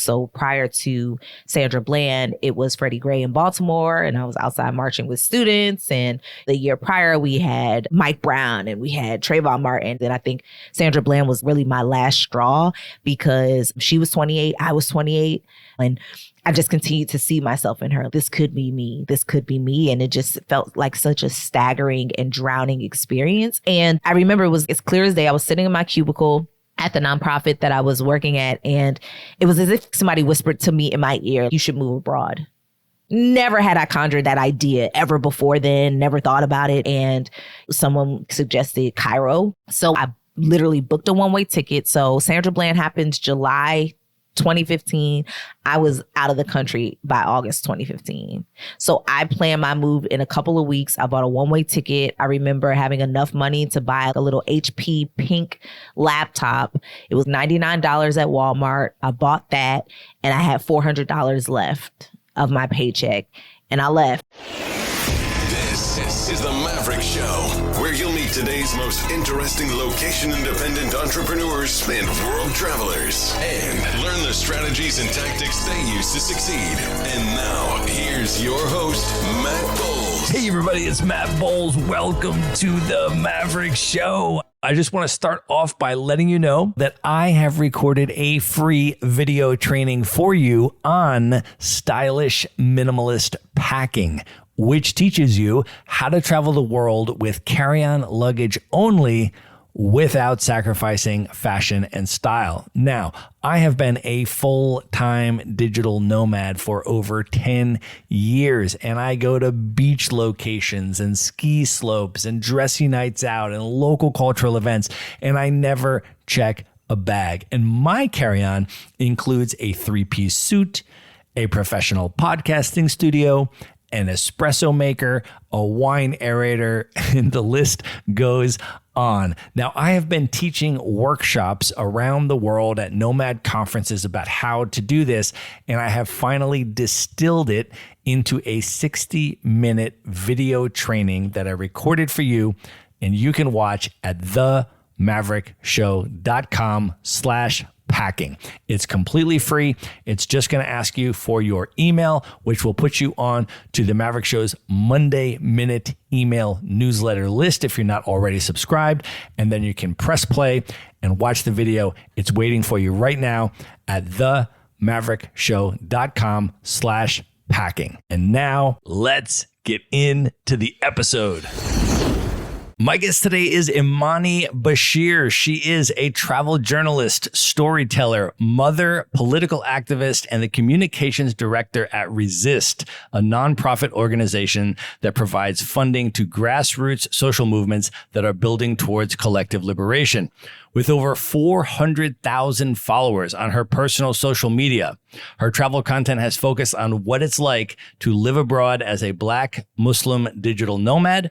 So prior to Sandra Bland, it was Freddie Gray in Baltimore, and I was outside marching with students. And the year prior, we had Mike Brown and we had Trayvon Martin. And I think Sandra Bland was really my last straw because she was 28, I was 28. And I just continued to see myself in her. This could be me. This could be me. And it just felt like such a staggering and drowning experience. And I remember it was as clear as day. I was sitting in my cubicle at the nonprofit that I was working at. And it was as if somebody whispered to me in my ear, you should move abroad. Never had I conjured that idea ever before then, never thought about it. And someone suggested Cairo. So I literally booked a one-way ticket. So Sandra Bland happened July 2015. I was out of the country by August 2015. So I planned my move in a couple of weeks. I bought a one-way ticket. I remember having enough money to buy a little HP pink laptop. It was $99 at Walmart. I bought that and I had $400 left of my paycheck and I left. This is the Maverick Show, where you'll meet today's most interesting location-independent entrepreneurs and world travelers, and learn the strategies and tactics they use to succeed. And now, here's your host, Matt Bowles. Hey everybody, it's Matt Bowles. Welcome to the Maverick Show. I just want to start off by letting you know that I have recorded a free video training for you on stylish minimalist packing, which teaches you how to travel the world with carry-on luggage only without sacrificing fashion and style. Now, I have been a full-time digital nomad for over 10 years, and I go to beach locations and ski slopes and dressy nights out and local cultural events, and I never check a bag. And my carry-on includes a 3-piece suit, a professional podcasting studio, an espresso maker, a wine aerator, and the list goes on. Now, I have been teaching workshops around the world at nomad conferences about how to do this, and I have finally distilled it into a 60-minute video training that I recorded for you, and you can watch at themaverickshow.com/packing. It's completely free. It's just going to ask you for your email, which will put you on to the Maverick Show's Monday Minute email newsletter list if you're not already subscribed. And then you can press play and watch the video. It's waiting for you right now at themaverickshow.com/packing. And now let's get into the episode. My guest today is Imani Bashir. She is a travel journalist, storyteller, mother, political activist, and the communications director at Resist, a nonprofit organization that provides funding to grassroots social movements that are building towards collective liberation. With over 400,000 followers on her personal social media, her travel content has focused on what it's like to live abroad as a Black Muslim digital nomad,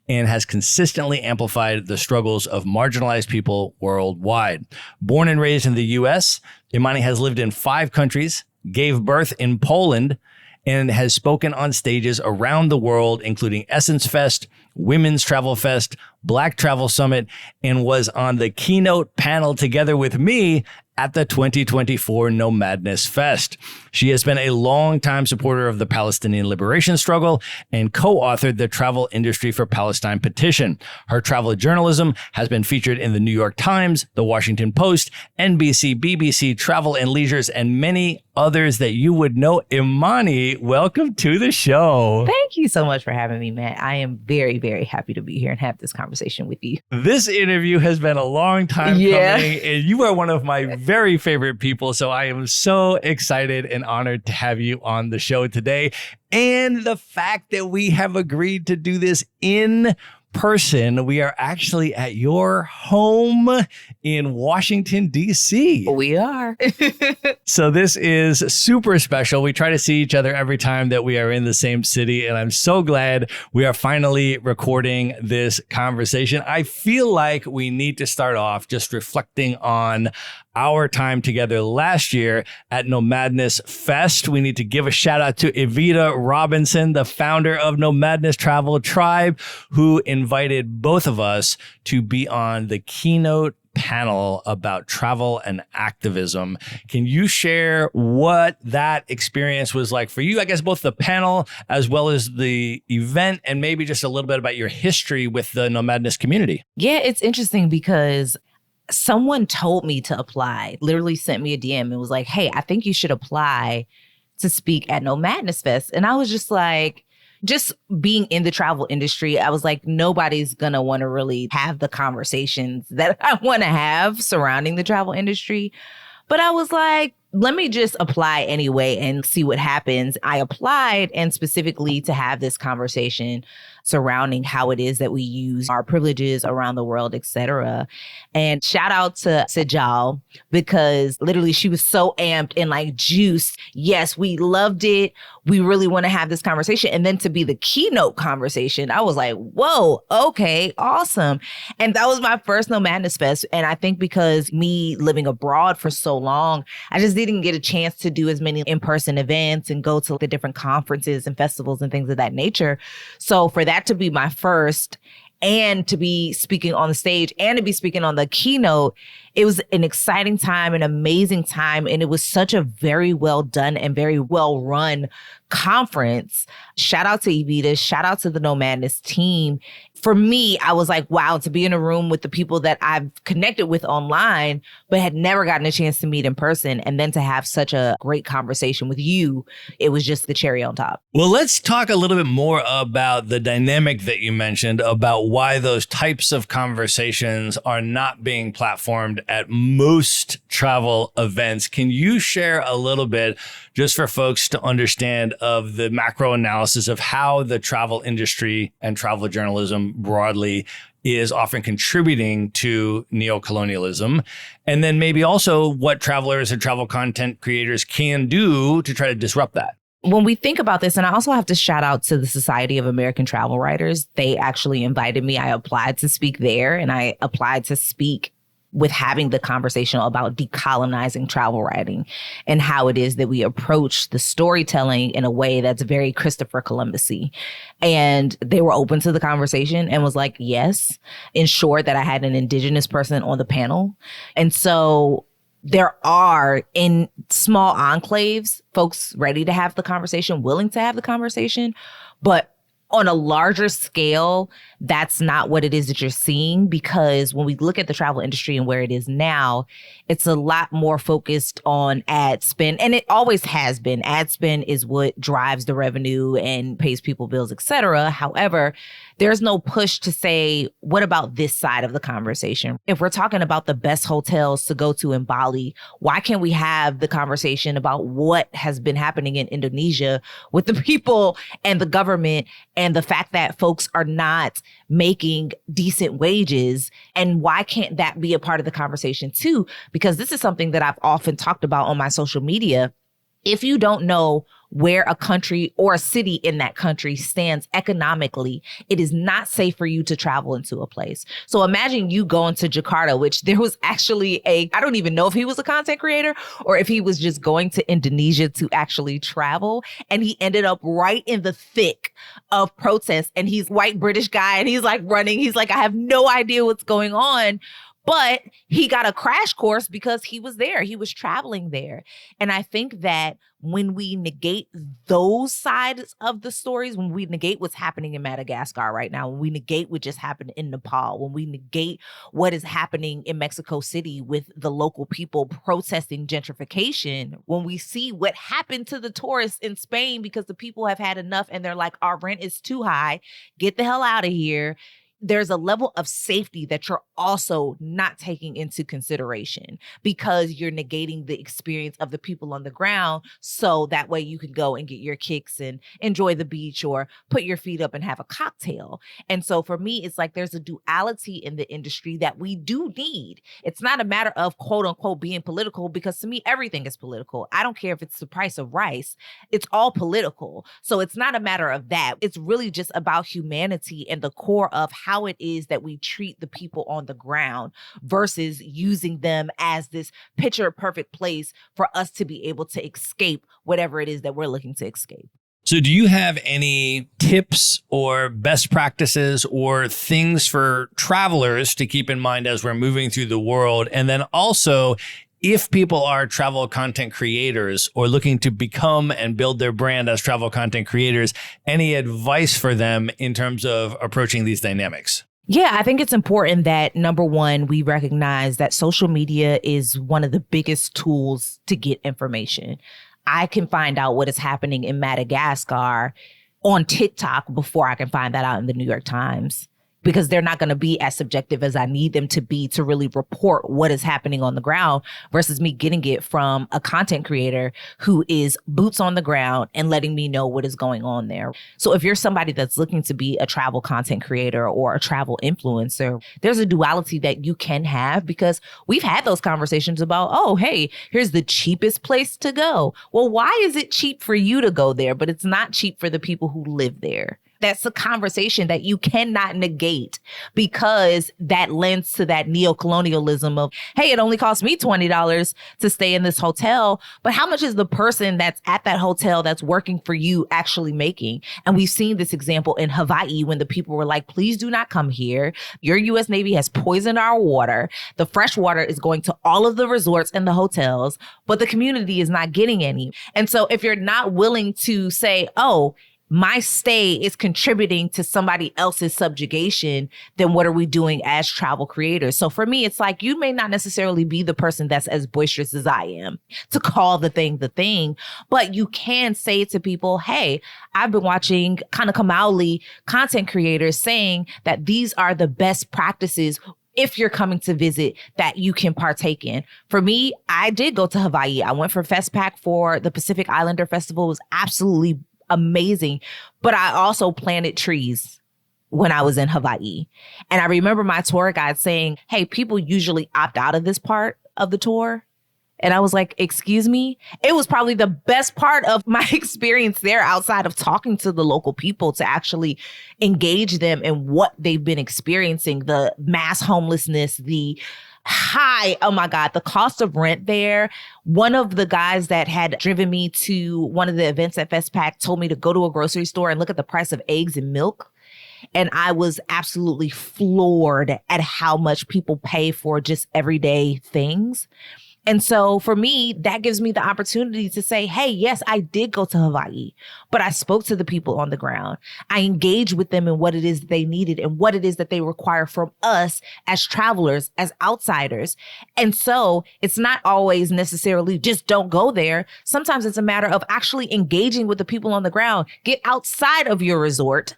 and has consistently amplified the struggles of marginalized people worldwide. Born and raised in the U.S., Imani has lived in 5 countries, gave birth in Poland, and has spoken on stages around the world, including Essence Fest, Women's Travel Fest, Black Travel Summit, and was on the Keynote panel together with me at the 2024 Nomadness Fest. She has been a longtime supporter of the Palestinian liberation struggle and co-authored the Travel Industry for Palestine petition. Her travel journalism has been featured in the New York Times, the Washington Post, NBC, BBC, Travel and Leisures, and many others that you would know. Imani, welcome to the show. Thank you so much for having me, Matt. I am very, very happy to be here and have this conversation with you. This interview has been a long time coming, and you are one of my very favorite people. So I am so excited and honored to have you on the show today. And the fact that we have agreed to do this in person, we are actually at your home in Washington, D.C. We are. So this is super special. We try to see each other every time that we are in the same city, and I'm so glad we are finally recording this conversation. I feel like we need to start off just reflecting on our time together last year at Nomadness Fest. We need to give a shout out to Evita Robinson, the founder of Nomadness Travel Tribe, who invited both of us to be on the Keynote panel about travel and activism. Can you share what that experience was like for you? I guess both the panel as well as the event, and maybe just a little bit about your history with the Nomadness community. Yeah, it's interesting because someone told me to apply, literally sent me a DM and was like, hey, I think you should apply to speak at Nomadness Fest. And I was just like, just being in the travel industry, I was like, nobody's going to want to really have the conversations that I want to have surrounding the travel industry. But I was like, let me just apply anyway and see what happens. I applied, and specifically to have this conversation surrounding how it is that we use our privileges around the world, et cetera. And shout out to Sejal, because literally she was so amped and like juiced. Yes, we loved it. We really want to have this conversation. And then to be the keynote conversation, I was like, whoa, okay, awesome. And that was my first Nomadness Fest. And I think because me living abroad for so long, I just didn't get a chance to do as many in-person events and go to the different conferences and festivals and things of that nature. So for that to be my first, and to be speaking on the stage and to be speaking on the keynote, it was an exciting time, an amazing time. And it was such a very well done and very well run conference. Shout out to Evita, shout out to the Nomadness team. For me, I was like, wow, to be in a room with the people that I've connected with online, but had never gotten a chance to meet in person. And then to have such a great conversation with you, it was just the cherry on top. Well, let's talk a little bit more about the dynamic that you mentioned about why those types of conversations are not being platformed at most travel events. Can you share a little bit, just for folks to understand, of the macro analysis of how the travel industry and travel journalism broadly is often contributing to neocolonialism, and then maybe also what travelers and travel content creators can do to try to disrupt that? When we think about this, and I also have to shout out to the Society of American Travel Writers. They actually invited me. I applied to speak there, and I applied to speak with having the conversation about decolonizing travel writing and how it is that we approach the storytelling in a way that's very Christopher Columbus-y. And they were open to the conversation and was like, yes, ensured that I had an Indigenous person on the panel. And so there are, in small enclaves, folks ready to have the conversation, willing to have the conversation, but on a larger scale, that's not what it is that you're seeing, because when we look at the travel industry and where it is now, it's a lot more focused on ad spend. And it always has been. Ad spend is what drives the revenue and pays people bills, et cetera. However, there's no push to say, what about this side of the conversation? If we're talking about the best hotels to go to in Bali, why can't we have the conversation about what has been happening in Indonesia with the people and the government, and the fact that folks are not making decent wages? And why can't that be a part of the conversation too? Because this is something that I've often talked about on my social media. If you don't know where a country or a city in that country stands economically, it is not safe for you to travel into a place. So imagine you going to Jakarta, which there was actually I don't even know if he was a content creator or if he was just going to Indonesia to actually travel. And he ended up right in the thick of protests. And he's white British guy, and he's like running. He's like, I have no idea what's going on. But he got a crash course because he was there. He was traveling there. And I think that when we negate those sides of the stories, when we negate what's happening in Madagascar right now, when we negate what just happened in Nepal, when we negate what is happening in Mexico City with the local people protesting gentrification, when we see what happened to the tourists in Spain because the people have had enough and they're like, our rent is too high, get the hell out of here. There's a level of safety that you're also not taking into consideration because you're negating the experience of the people on the ground. So that way you can go and get your kicks and enjoy the beach or put your feet up and have a cocktail. And so for me, it's like there's a duality in the industry that we do need. It's not a matter of quote unquote being political, because to me, everything is political. I don't care if it's the price of rice. It's all political. So it's not a matter of that. It's really just about humanity and the core of how it is that we treat the people on the ground versus using them as this picture perfect place for us to be able to escape whatever it is that we're looking to escape. So do you have any tips or best practices or things for travelers to keep in mind as we're moving through the world? And then also, if people are travel content creators or looking to become and build their brand as travel content creators, any advice for them in terms of approaching these dynamics? Yeah, I think it's important that, number one, we recognize that social media is one of the biggest tools to get information. I can find out what is happening in Madagascar on TikTok before I can find that out in the New York Times, because they're not going to be as subjective as I need them to be to really report what is happening on the ground versus me getting it from a content creator who is boots on the ground and letting me know what is going on there. So if you're somebody that's looking to be a travel content creator or a travel influencer, there's a duality that you can have, because we've had those conversations about, oh, hey, here's the cheapest place to go. Well, why is it cheap for you to go there, but it's not cheap for the people who live there? That's a conversation that you cannot negate, because that lends to that neocolonialism of, hey, it only cost me $20 to stay in this hotel. But how much is the person that's at that hotel that's working for you actually making? And we've seen this example in Hawaii when the people were like, please do not come here. Your U.S. Navy has poisoned our water. The fresh water is going to all of the resorts and the hotels, but the community is not getting any. And so if you're not willing to say, oh, my stay is contributing to somebody else's subjugation, then what are we doing as travel creators? So for me, it's like, you may not necessarily be the person that's as boisterous as I am to call the thing, but you can say to people, hey, I've been watching kind of Kamauli content creators saying that these are the best practices if you're coming to visit that you can partake in. For me, I did go to Hawaii. I went for FestPac for the Pacific Islander Festival. It was absolutely amazing. But I also planted trees when I was in Hawaii. And I remember my tour guide saying, hey, people usually opt out of this part of the tour. And I was like, excuse me? It was probably the best part of my experience there, outside of talking to the local people, to actually engage them in what they've been experiencing, the mass homelessness, the oh my God, the cost of rent there. One of the guys that had driven me to one of the events at FestPac told me to go to a grocery store and look at the price of eggs and milk. And I was absolutely floored at how much people pay for just everyday things. And so for me, that gives me the opportunity to say, hey, yes, I did go to Hawaii, but I spoke to the people on the ground. I engaged with them in what it is they needed and what it is that they require from us as travelers, as outsiders. And so it's not always necessarily just don't go there. Sometimes it's a matter of actually engaging with the people on the ground. Get outside of your resort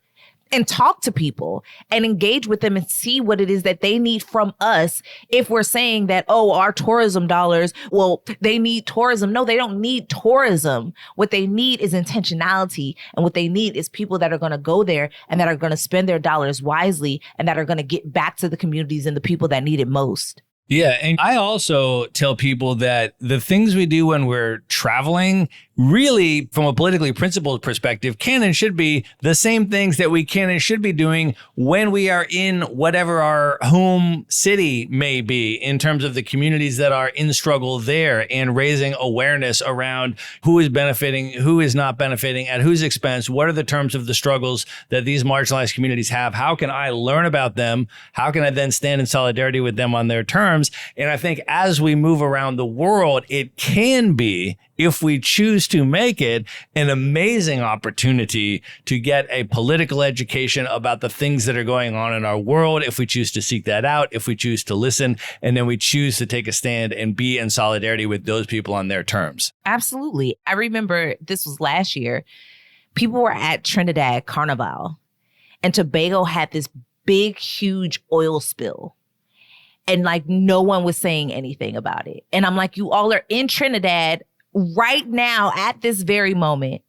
and talk to people and engage with them and see what it is that they need from us. If we're saying that, oh, our tourism dollars, well, they need tourism. No, they don't need tourism. What they need is intentionality. And what they need is people that are going to go there and that are going to spend their dollars wisely and that are going to get back to the communities and the people that need it most. Yeah. And I also tell people that the things we do when we're traveling, really, from a politically principled perspective, can and should be the same things that we can and should be doing when we are in whatever our home city may be, in terms of the communities that are in struggle there, and raising awareness around who is benefiting, who is not benefiting, at whose expense, what are the terms of the struggles that these marginalized communities have, how can I learn about them, how can I then stand in solidarity with them on their terms. And I think as we move around the world, it can be, if we choose to make it, an amazing opportunity to get a political education about the things that are going on in our world, if we choose to seek that out, if we choose to listen, and then we choose to take a stand and be in solidarity with those people on their terms. Absolutely. I remember this was last year. People were at Trinidad Carnival, and Tobago had this big, huge oil spill. And like, no one was saying anything about it. And I'm like, you all are in Trinidad right now at this very moment,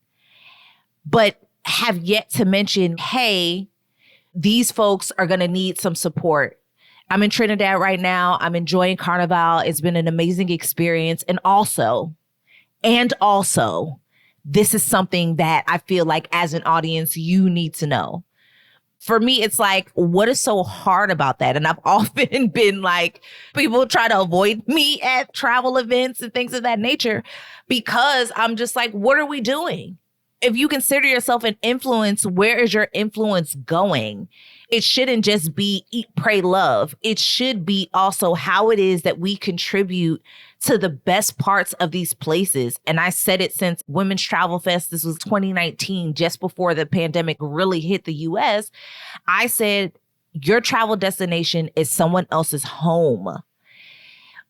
but have yet to mention, hey, these folks are going to need some support. I'm in Trinidad right now. I'm enjoying Carnival. It's been an amazing experience. And also, this is something that I feel like as an audience, you need to know. For me, it's like, what is so hard about that? And I've often been like, people try to avoid me at travel events and things of that nature, because I'm just like, what are we doing? if you consider yourself an influence, where is your influence going? It shouldn't just be eat, pray, love. It should be also how it is that we contribute to the best parts of these places. And I said it since Women's Travel Fest. This was 2019, just before the pandemic really hit the US. I said, your travel destination is someone else's home.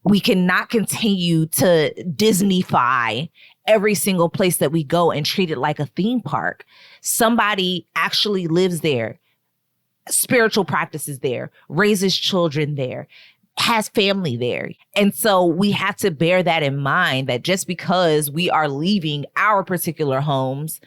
We cannot continue to Disneyfy every single place that we go and treat it like a theme park. Somebody actually lives there, spiritual practices there, raises children there, has family there. And so we have to bear that in mind, that just because we are leaving our particular homes,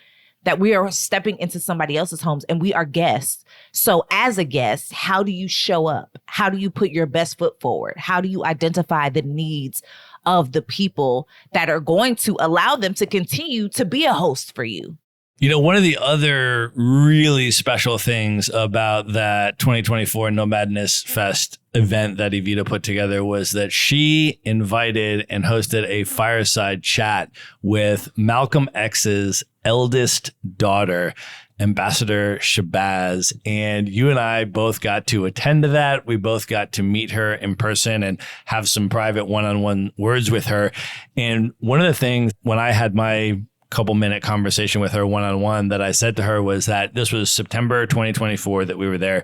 that we are stepping into somebody else's homes and we are guests. So as a guest, how do you show up? How do you put your best foot forward? How do you identify the needs of the people that are going to allow them to continue to be a host for you? You know, one of the other really special things about that 2024 Nomadness Fest event that Evita put together was that she invited and hosted a fireside chat with Malcolm X's eldest daughter, Ambassador Shabazz. And you and I both got to attend to that. We both got to meet her in person and have some private one-on-one words with her. And one of the things when I had my couple-minute conversation with her one-on-one that I said to her was that this was September 2024 that we were there.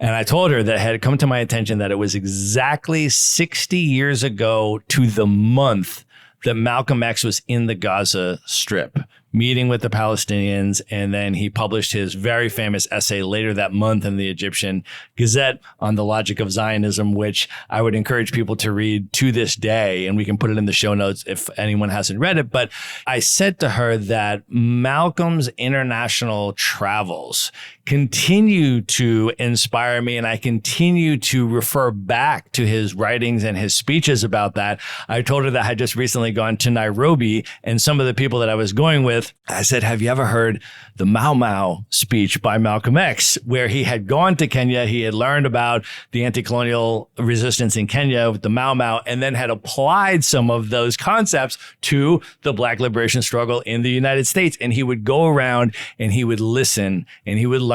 And I told her that it had come to my attention that it was exactly 60 years ago to the month that Malcolm X was in the Gaza Strip, meeting with the Palestinians. And then he published his very famous essay later that month in the Egyptian Gazette on the logic of Zionism, which I would encourage people to read to this day. And we can put it in the show notes if anyone hasn't read it. But I said to her that Malcolm's international travels continue to inspire me, and I continue to refer back to his writings and his speeches about that. I told her that I had just recently gone to Nairobi, and some of the people that I was going with, I said, have you ever heard the Mau Mau speech by Malcolm X, where he had gone to Kenya, he had learned about the anti-colonial resistance in Kenya with the Mau Mau, and then had applied some of those concepts to the Black liberation struggle in the United States. And he would go around and he would listen and he would learn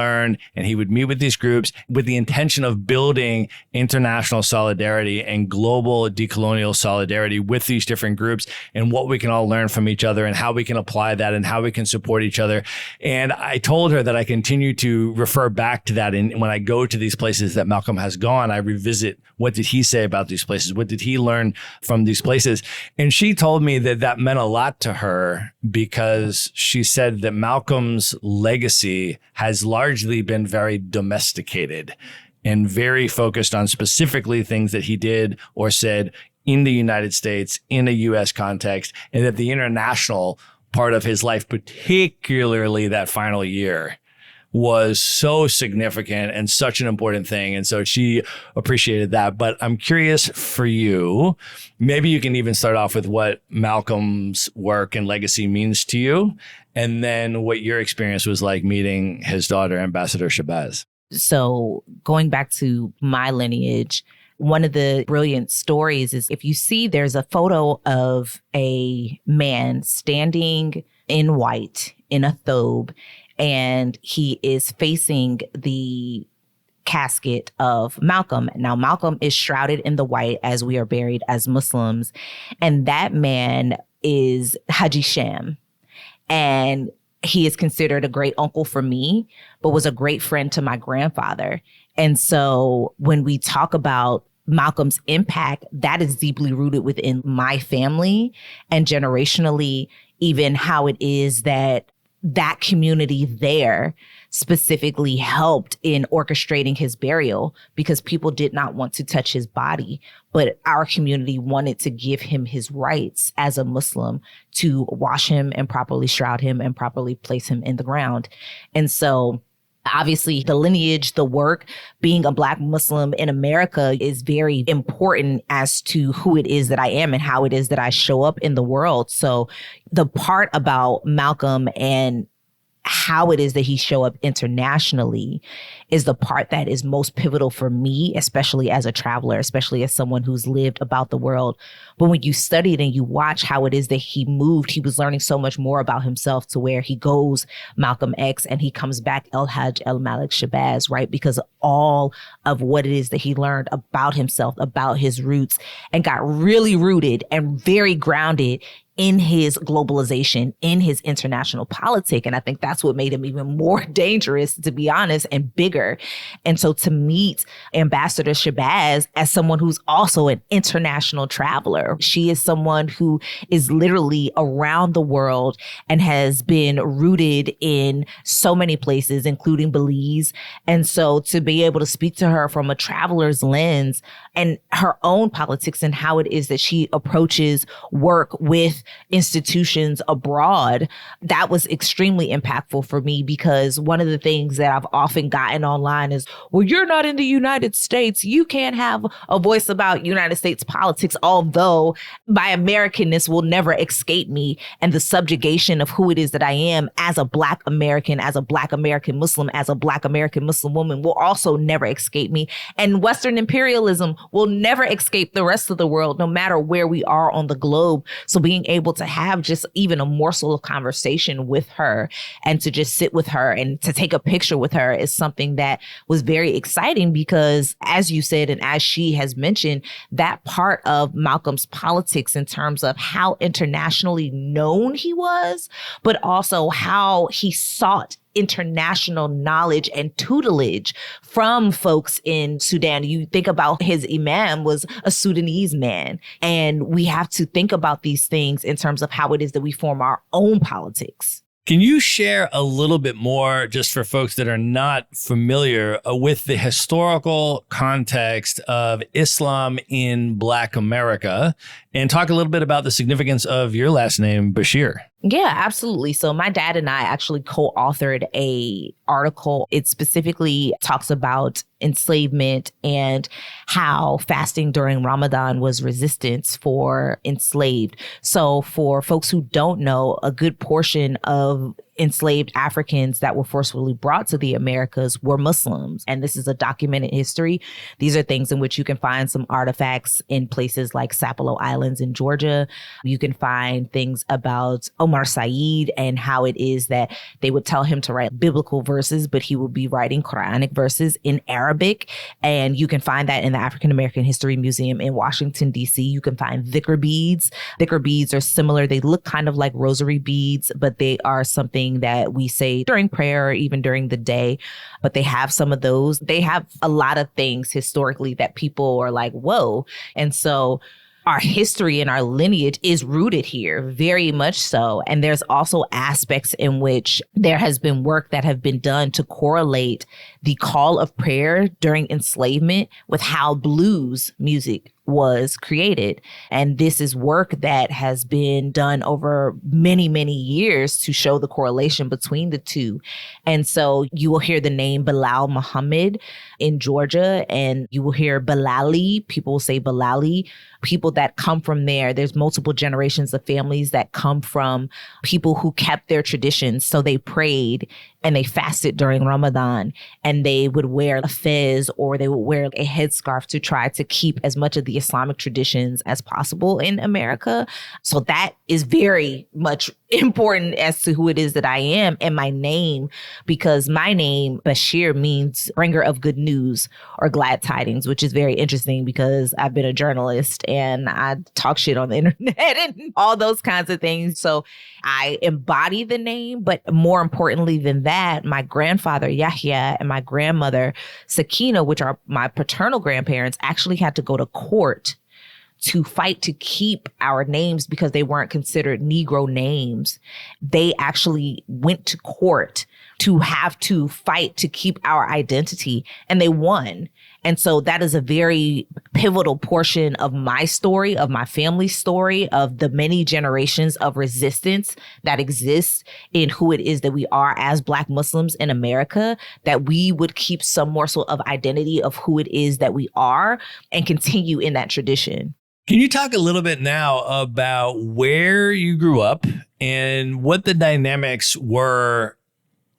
and he would meet with these groups with the intention of building international solidarity and global decolonial solidarity with these different groups and what we can all learn from each other and how we can apply that and how we can support each other. And I told her that I continue to refer back to that. And when I go to these places that Malcolm has gone, I revisit what did he say about these places? What did he learn from these places? And she told me that that meant a lot to her because she said that Malcolm's legacy has largely been very domesticated and very focused on specifically things that he did or said in the United States, in a U.S. context, and that the international part of his life, particularly that final year, was so significant and such an important thing. And so she appreciated that. But I'm curious for you, maybe you can even start off with what Malcolm's work and legacy means to you, and then what your experience was like meeting his daughter, Ambassador Shabazz. So going back to my lineage, one of the brilliant stories is if you see there's a photo of a man standing in white in a thobe, and he is facing the casket of Malcolm. Now, Malcolm is shrouded in the white as we are buried as Muslims. And that man is Haji Sham. And he is considered a great uncle for me, but was a great friend to my grandfather. And so when we talk about Malcolm's impact, that is deeply rooted within my family and generationally, even how it is that that community there specifically helped in orchestrating his burial because people did not want to touch his body, but our community wanted to give him his rights as a Muslim to wash him and properly shroud him and properly place him in the ground. And so obviously, the lineage, the work, being a Black Muslim in America is very important as to who it is that I am and how it is that I show up in the world. So the part about Malcolm and how it is that he show up internationally is the part that is most pivotal for me, especially as a traveler, especially as someone who's lived about the world. But when you study it and you watch how it is that he moved, he was learning so much more about himself to where he goes Malcolm X and he comes back El Hajj El Malik Shabazz, right? Because all of what it is that he learned about himself, about his roots, and got really rooted and very grounded in his globalization, in his international politic. And I think that's what made him even more dangerous, to be honest, and bigger. And so to meet Ambassador Shabazz as someone who's also an international traveler, she is someone who is literally around the world and has been rooted in so many places, including Belize. And so to be able to speak to her from a traveler's lens and her own politics and how it is that she approaches work with institutions abroad, that was extremely impactful for me, because one of the things that I've often gotten online is, well, you're not in the United States, you can't have a voice about United States politics, although my Americanness will never escape me, and the subjugation of who it is that I am as a Black American, as a Black American Muslim, as a Black American Muslim woman will also never escape me. And Western imperialism will never escape the rest of the world, no matter where we are on the globe. So being able to have just even a morsel of conversation with her and to just sit with her and to take a picture with her is something that was very exciting, because as you said, and as she has mentioned, that part of Malcolm's politics in terms of how internationally known he was, but also how he sought international knowledge and tutelage from folks in Sudan. You think about his imam was a Sudanese man, and we have to think about these things in terms of how it is that we form our own politics. Can you share a little bit more, just for folks that are not familiar, with the historical context of Islam in Black America, and talk a little bit about the significance of your last name, Bashir? Yeah, absolutely. So my dad and I actually co-authored a article. It specifically talks about enslavement and how fasting during Ramadan was resistance for enslaved. So for folks who don't know, a good portion of enslaved Africans that were forcibly brought to the Americas were Muslims. And this is a documented history. These are things in which you can find some artifacts in places like Sapelo Islands in Georgia. You can find things about Omar Said and how it is that they would tell him to write biblical verses, but he would be writing Quranic verses in Arabic. And you can find that in the African American History Museum in Washington, D.C. You can find dhikr beads. Dhikr beads are similar. They look kind of like rosary beads, but they are something that we say during prayer or even during the day. But they have some of those. They have a lot of things historically that people are like, whoa. And so our history and our lineage is rooted here, very much so. And there's also aspects in which there has been work that have been done to correlate the call of prayer during enslavement with how blues music was created. And this is work that has been done over many, many years to show the correlation between the two. And so you will hear the name Bilal Muhammad in Georgia, and you will hear Bilali. People will say Bilali. People that come from there. There's multiple generations of families that come from people who kept their traditions. So they prayed and they fasted during Ramadan, and they would wear a fez or they would wear a headscarf to try to keep as much of the Islamic traditions as possible in America. So that is very much important as to who it is that I am and my name, because my name, Bashir, means bringer of good news or glad tidings, which is very interesting because I've been a journalist and I talk shit on the internet and all those kinds of things. So I embody the name, but more importantly than that, my grandfather, Yahya, and my grandmother, Sakina, which are my paternal grandparents, actually had to go to court to fight to keep our names because they weren't considered Negro names. They actually went to court to have to fight to keep our identity, and they won. And so that is a very pivotal portion of my story, of my family's story, of the many generations of resistance that exists in who it is that we are as Black Muslims in America, that we would keep some morsel of identity of who it is that we are and continue in that tradition. Can you talk a little bit now about where you grew up and what the dynamics were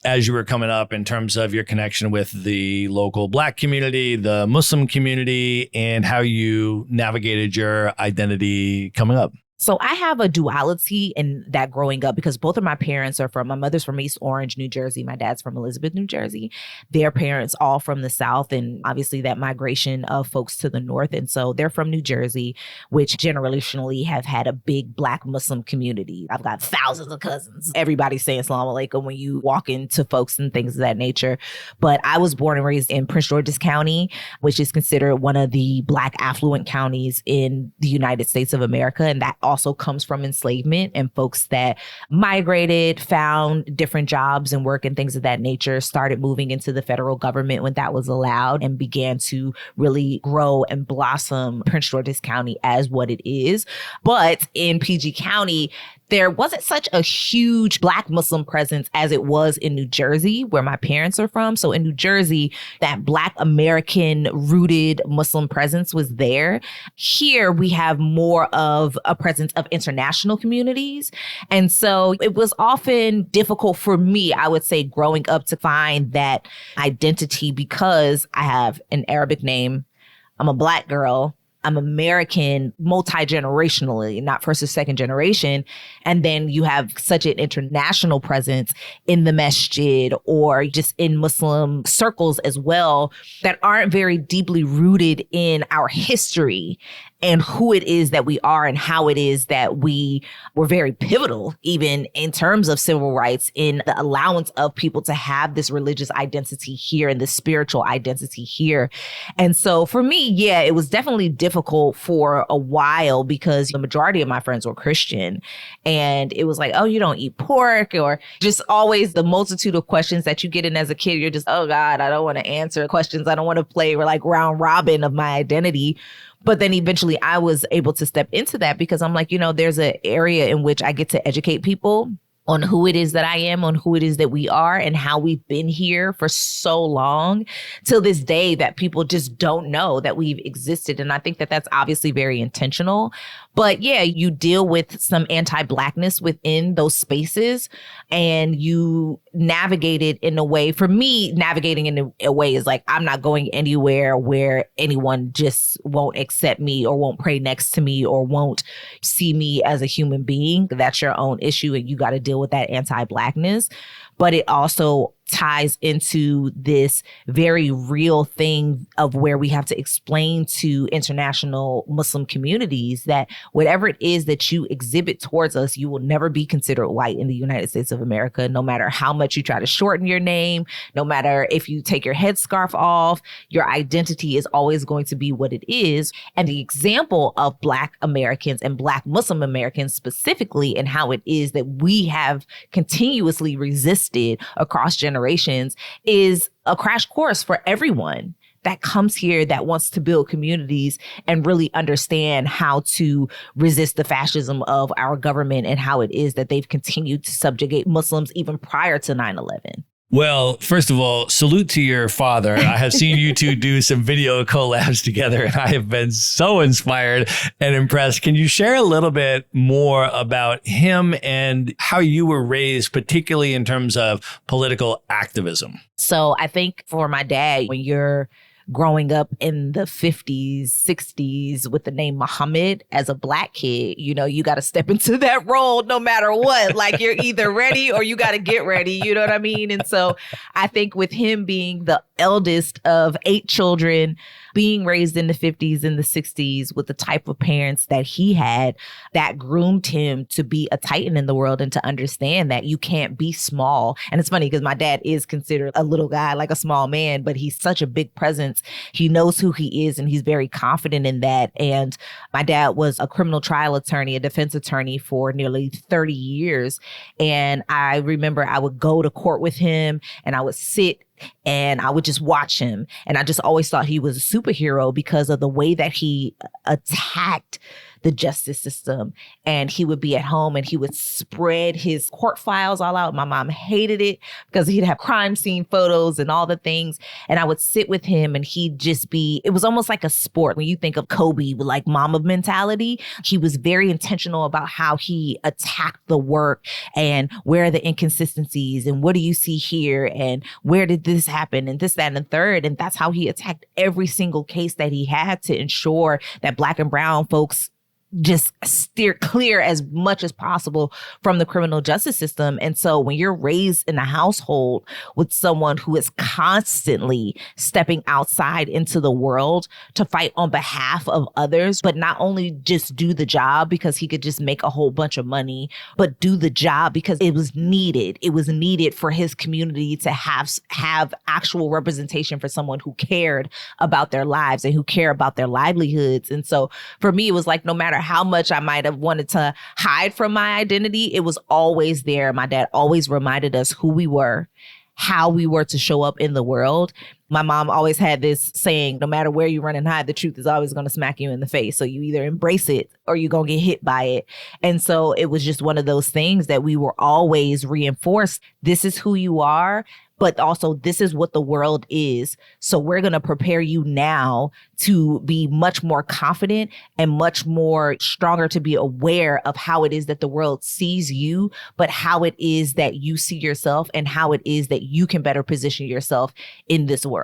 as you were coming up in terms of your connection with the local Black community, the Muslim community, and how you navigated your identity coming up? So I have a duality in that growing up because both of my parents are my mother's from East Orange, New Jersey. My dad's from Elizabeth, New Jersey. Their parents all from the South, and obviously that migration of folks to the North. And so they're from New Jersey, which generationally have had a big Black Muslim community. I've got thousands of cousins. Everybody's saying Assalamu alaikum when you walk into folks and things of that nature. But I was born and raised in Prince George's County, which is considered one of the Black affluent counties in the United States of America. And that also comes from enslavement and folks that migrated, found different jobs and work and things of that nature, started moving into the federal government when that was allowed and began to really grow and blossom Prince George's County as what it is. But in PG County, there wasn't such a huge Black Muslim presence as it was in New Jersey, where my parents are from. So in New Jersey, that Black American rooted Muslim presence was there. Here, we have more of a presence of international communities. And so it was often difficult for me, I would say, growing up to find that identity because I have an Arabic name. I'm a Black girl. I'm American multi-generationally, not first or second generation. And then you have such an international presence in the masjid or just in Muslim circles as well that aren't very deeply rooted in our history and who it is that we are and how it is that we were very pivotal, even in terms of civil rights, in the allowance of people to have this religious identity here and this spiritual identity here. And so for me, yeah, it was definitely difficult for a while because the majority of my friends were Christian. And it was like, oh, you don't eat pork, or just always the multitude of questions that you get in as a kid. You're just, oh God, I don't want to answer questions. I don't want to play like round robin of my identity. But then eventually I was able to step into that because I'm like, there's an area in which I get to educate people on who it is that I am, on who it is that we are, and how we've been here for so long till this day that people just don't know that we've existed. And I think that that's obviously very intentional. But yeah, you deal with some anti-Blackness within those spaces and you navigate it in a way. For me, navigating in a way is like, I'm not going anywhere where anyone just won't accept me or won't pray next to me or won't see me as a human being. That's your own issue and you got to deal with that anti-Blackness. But it also ties into this very real thing of where we have to explain to international Muslim communities that whatever it is that you exhibit towards us, you will never be considered white in the United States of America, no matter how much you try to shorten your name, no matter if you take your headscarf off, your identity is always going to be what it is. And the example of Black Americans and Black Muslim Americans specifically and how it is that we have continuously resisted across generations is a crash course for everyone that comes here that wants to build communities and really understand how to resist the fascism of our government and how it is that they've continued to subjugate Muslims even prior to 9/11. Well, first of all, salute to your father. I have seen you two do some video collabs together, and I have been so inspired and impressed. Can you share a little bit more about him and how you were raised, particularly in terms of political activism? So I think for my dad, when you're growing up in the 50s, 60s with the name Muhammad as a Black kid, you got to step into that role no matter what. Like you're either ready or you got to get ready. You know what I mean? And so I think with him being the eldest of 8 children, being raised in the 50s and the 60s with the type of parents that he had, that groomed him to be a titan in the world and to understand that you can't be small. And it's funny because my dad is considered a little guy, like a small man, but he's such a big presence. He knows who he is and he's very confident in that. And my dad was a criminal trial attorney, a defense attorney for nearly 30 years. And I remember I would go to court with him and I would sit And I would just watch him. And I just always thought he was a superhero because of the way that he attacked the justice system. And he would be at home and he would spread his court files all out. My mom hated it because he'd have crime scene photos and all the things. And I would sit with him and he'd just be, it was almost like a sport. When you think of Kobe with like mama mentality, he was very intentional about how he attacked the work and where are the inconsistencies and what do you see here and where did this happen and this, that, and the third. And that's how he attacked every single case that he had to ensure that Black and brown folks just steer clear as much as possible from the criminal justice system. And so when you're raised in a household with someone who is constantly stepping outside into the world to fight on behalf of others, but not only just do the job because he could just make a whole bunch of money, but do the job because it was needed. It was needed for his community to have actual representation for someone who cared about their lives and who care about their livelihoods. And so for me, it was like, no matter how much I might have wanted to hide from my identity, it was always there. My dad always reminded us who we were, how we were to show up in the world. My mom always had this saying, no matter where you run and hide, the truth is always going to smack you in the face. So you either embrace it or you're going to get hit by it. And so it was just one of those things that we were always reinforced. This is who you are, but also this is what the world is. So we're going to prepare you now to be much more confident and much more stronger to be aware of how it is that the world sees you, but how it is that you see yourself and how it is that you can better position yourself in this world.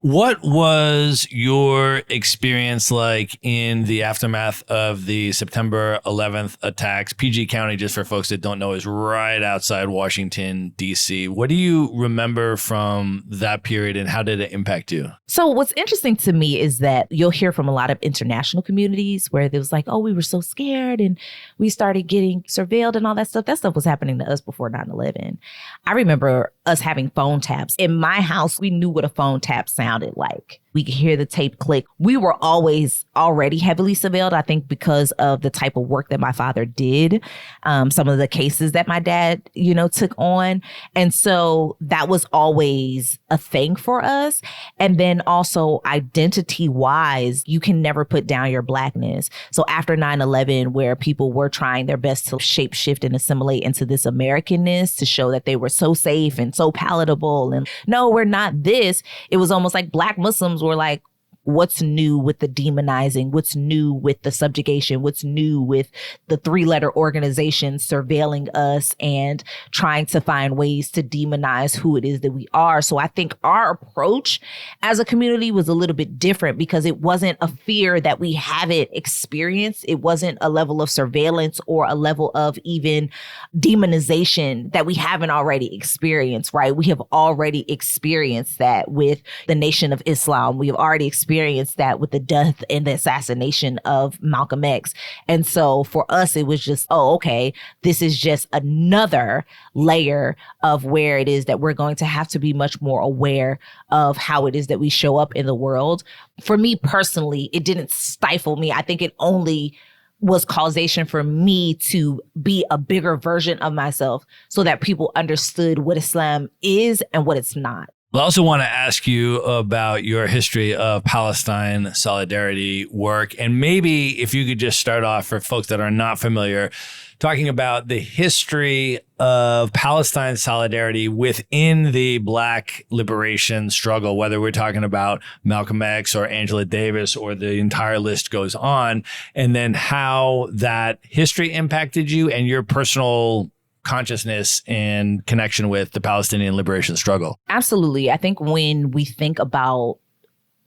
What was your experience like in the aftermath of the September 11th attacks? PG County, just for folks that don't know, is right outside Washington, D.C. What do you remember from that period and how did it impact you? So what's interesting to me is that you'll hear from a lot of international communities where it was like, oh, we were so scared and we started getting surveilled and all that stuff. That stuff was happening to us before 9/11. I remember us having phone taps. In my house, we knew what a phone tap sounded like. We could hear the tape click. We were always already heavily surveilled, I think, because of the type of work that my father did, some of the cases that my dad, took on. And so that was always a thing for us. And then also identity wise, you can never put down your Blackness. So after 9/11, where people were trying their best to shape shift and assimilate into this Americanness to show that they were so safe and so palatable and no, we're not this. It was almost like Black Muslims were like, what's new with the demonizing? What's new with the subjugation? What's new with the 3-letter organizations surveilling us and trying to find ways to demonize who it is that we are? So I think our approach as a community was a little bit different because it wasn't a fear that we haven't experienced. It wasn't a level of surveillance or a level of even demonization that we haven't already experienced, right? We have already experienced that with the Nation of Islam. We have already experienced that with the death and the assassination of Malcolm X. And so for us, it was just, oh, okay, this is just another layer of where it is that we're going to have to be much more aware of how it is that we show up in the world. For me personally, it didn't stifle me. I think it only was causation for me to be a bigger version of myself so that people understood what Islam is and what it's not. I also want to ask you about your history of Palestine solidarity work. And maybe if you could just start off for folks that are not familiar, talking about the history of Palestine solidarity within the Black liberation struggle, whether we're talking about Malcolm X or Angela Davis or the entire list goes on, and then how that history impacted you and your personal consciousness and connection with the Palestinian liberation struggle. Absolutely. I think when we think about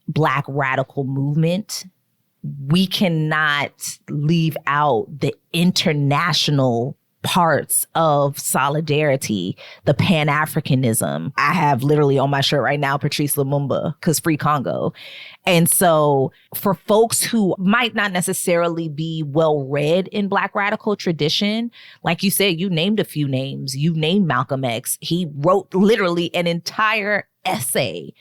Black radical movement, we cannot leave out the international parts of solidarity, the Pan-Africanism. I have literally on my shirt right now, Patrice Lumumba, because free Congo. And so for folks who might not necessarily be well read in Black radical tradition, like you said, you named a few names. You named Malcolm X. He wrote literally an entire essay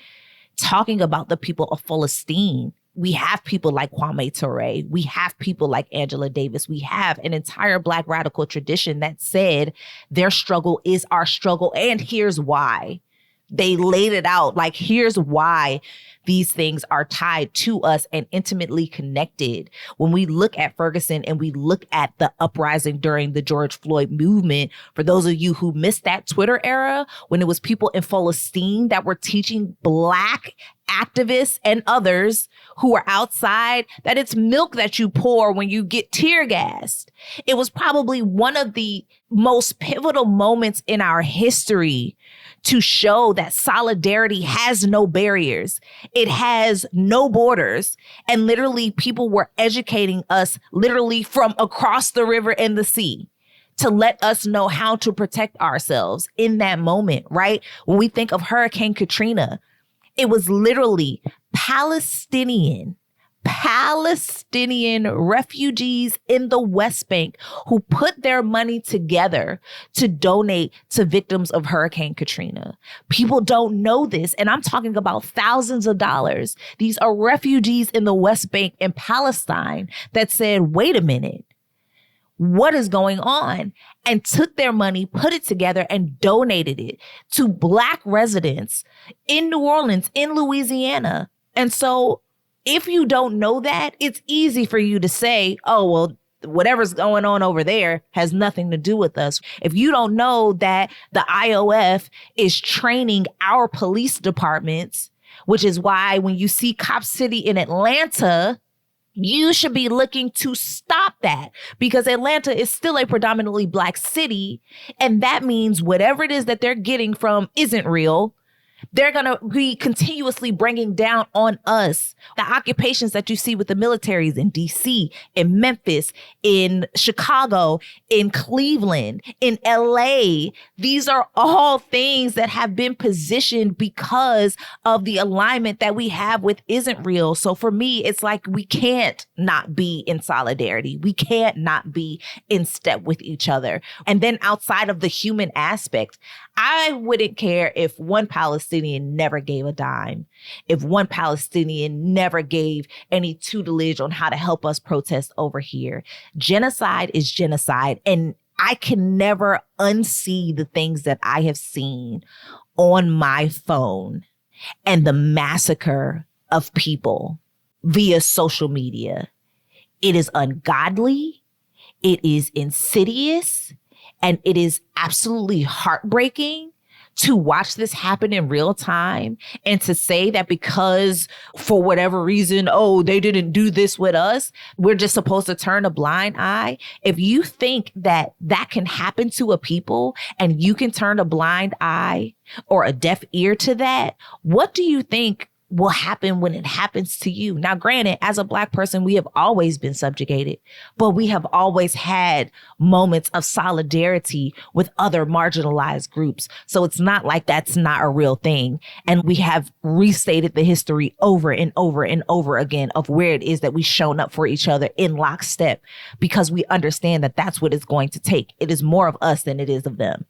talking about the people of Palestine. We have people like Kwame Ture. We have people like Angela Davis. We have an entire Black radical tradition that said their struggle is our struggle. And here's why. They laid it out like, here's why these things are tied to us and intimately connected. When we look at Ferguson and we look at the uprising during the George Floyd movement, for those of you who missed that Twitter era, when it was people in Palestine that were teaching Black activists and others who are outside that it's milk that you pour when you get tear gassed. It was probably one of the most pivotal moments in our history to show that solidarity has no barriers. It has no borders. And literally people were educating us literally from across the river and the sea to let us know how to protect ourselves in that moment, right? When we think of Hurricane Katrina, it was literally Palestinian refugees in the West Bank who put their money together to donate to victims of Hurricane Katrina. People don't know this, and I'm talking about thousands of dollars. These are refugees in the West Bank and Palestine that said, wait a minute, what is going on? And took their money, put it together, and donated it to Black residents in New Orleans, in Louisiana. And so if you don't know that, it's easy for you to say, oh, well, whatever's going on over there has nothing to do with us. If you don't know that the IOF is training our police departments, which is why when you see Cop City in Atlanta, you should be looking to stop that, because Atlanta is still a predominantly Black city. And that means whatever it is that they're getting from isn't real. They're going to be continuously bringing down on us. The occupations that you see with the militaries in DC, in Memphis, in Chicago, in Cleveland, in LA, these are all things that have been positioned because of the alignment that we have with isn't real. So for me, it's like we can't not be in solidarity. We can't not be in step with each other. And then outside of the human aspect, I wouldn't care if one Palestinian never gave a dime, if one Palestinian never gave any tutelage on how to help us protest over here. Genocide is genocide. And I can never unsee the things that I have seen on my phone and the massacre of people via social media. It is ungodly. It is insidious. And it is absolutely heartbreaking to watch this happen in real time and to say that because for whatever reason, oh, they didn't do this with us, we're just supposed to turn a blind eye. If you think that that can happen to a people and you can turn a blind eye or a deaf ear to that, what do you think will happen when it happens to you? Now, granted, as a Black person, we have always been subjugated, but we have always had moments of solidarity with other marginalized groups. So it's not like that's not a real thing. And we have restated the history over and over and over again of where it is that we've shown up for each other in lockstep, because we understand that that's what it's going to take. It is more of us than it is of them.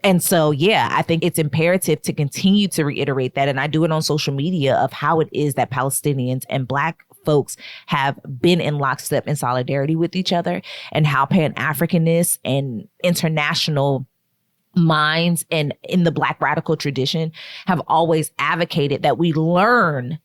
And so, yeah, I think it's imperative to continue to reiterate that. And I do it on social media of how it is that Palestinians and Black folks have been in lockstep in solidarity with each other, and how Pan-Africanists and international minds and in the Black radical tradition have always advocated that we learn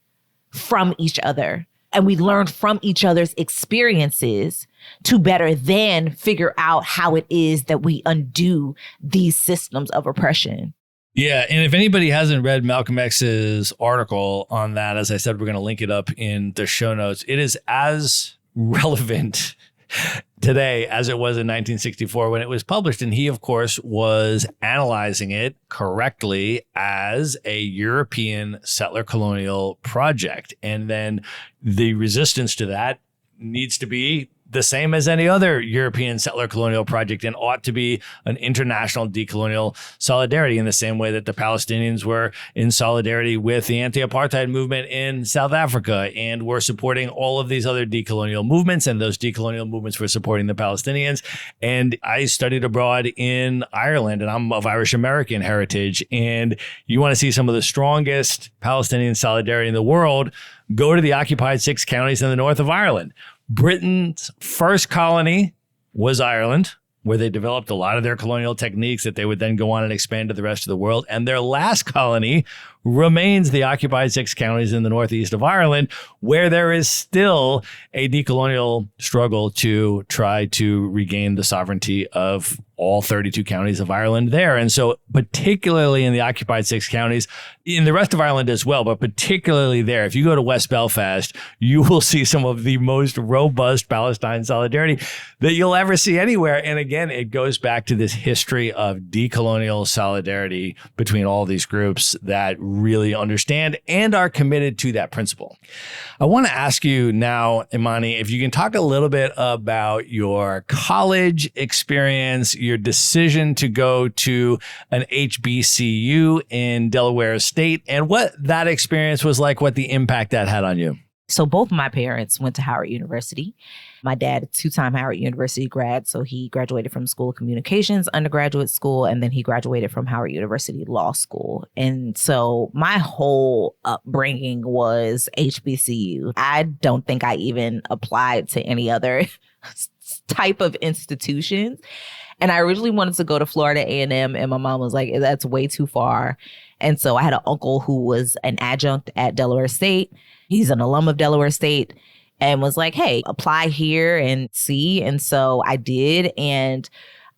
from each other. And we learn from each other's experiences to better then figure out how it is that we undo these systems of oppression. Yeah. And if anybody hasn't read Malcolm X's article on that, as I said, we're going to link it up in the show notes. It is as relevant today as it was in 1964 when it was published. And he, of course, was analyzing it correctly as a European settler colonial project. And then the resistance to that needs to be the same as any other European settler colonial project, and ought to be an international decolonial solidarity in the same way that the Palestinians were in solidarity with the anti-apartheid movement in South Africa and were supporting all of these other decolonial movements, and those decolonial movements were supporting the Palestinians. And I studied abroad in Ireland, and I'm of Irish American heritage. And you want to see some of the strongest Palestinian solidarity in the world, go to the occupied 6 counties in the north of Ireland. Britain's first colony was Ireland, where they developed a lot of their colonial techniques that they would then go on and expand to the rest of the world. And their last colony remains the occupied 6 counties in the northeast of Ireland, where there is still a decolonial struggle to try to regain the sovereignty of all 32 counties of Ireland there. And so particularly in the occupied 6 counties, in the rest of Ireland as well, but particularly there, if you go to West Belfast, you will see some of the most robust Palestine solidarity that you'll ever see anywhere. And again, it goes back to this history of decolonial solidarity between all these groups that really understand and are committed to that principle. I want to ask you now, Imani, if you can talk a little bit about your college experience, your decision to go to an HBCU in Delaware State, and what that experience was like, what the impact that had on you. So both my parents went to Howard University. My dad, a 2-time Howard University grad, so he graduated from School of Communications undergraduate school, and then he graduated from Howard University Law School. And so my whole upbringing was HBCU. I don't think I even applied to any other type of institutions. And I originally wanted to go to Florida A&M, and my mom was like, that's way too far. And so I had an uncle who was an adjunct at Delaware State. He's an alum of Delaware State and was like, hey, apply here and see. And so I did. And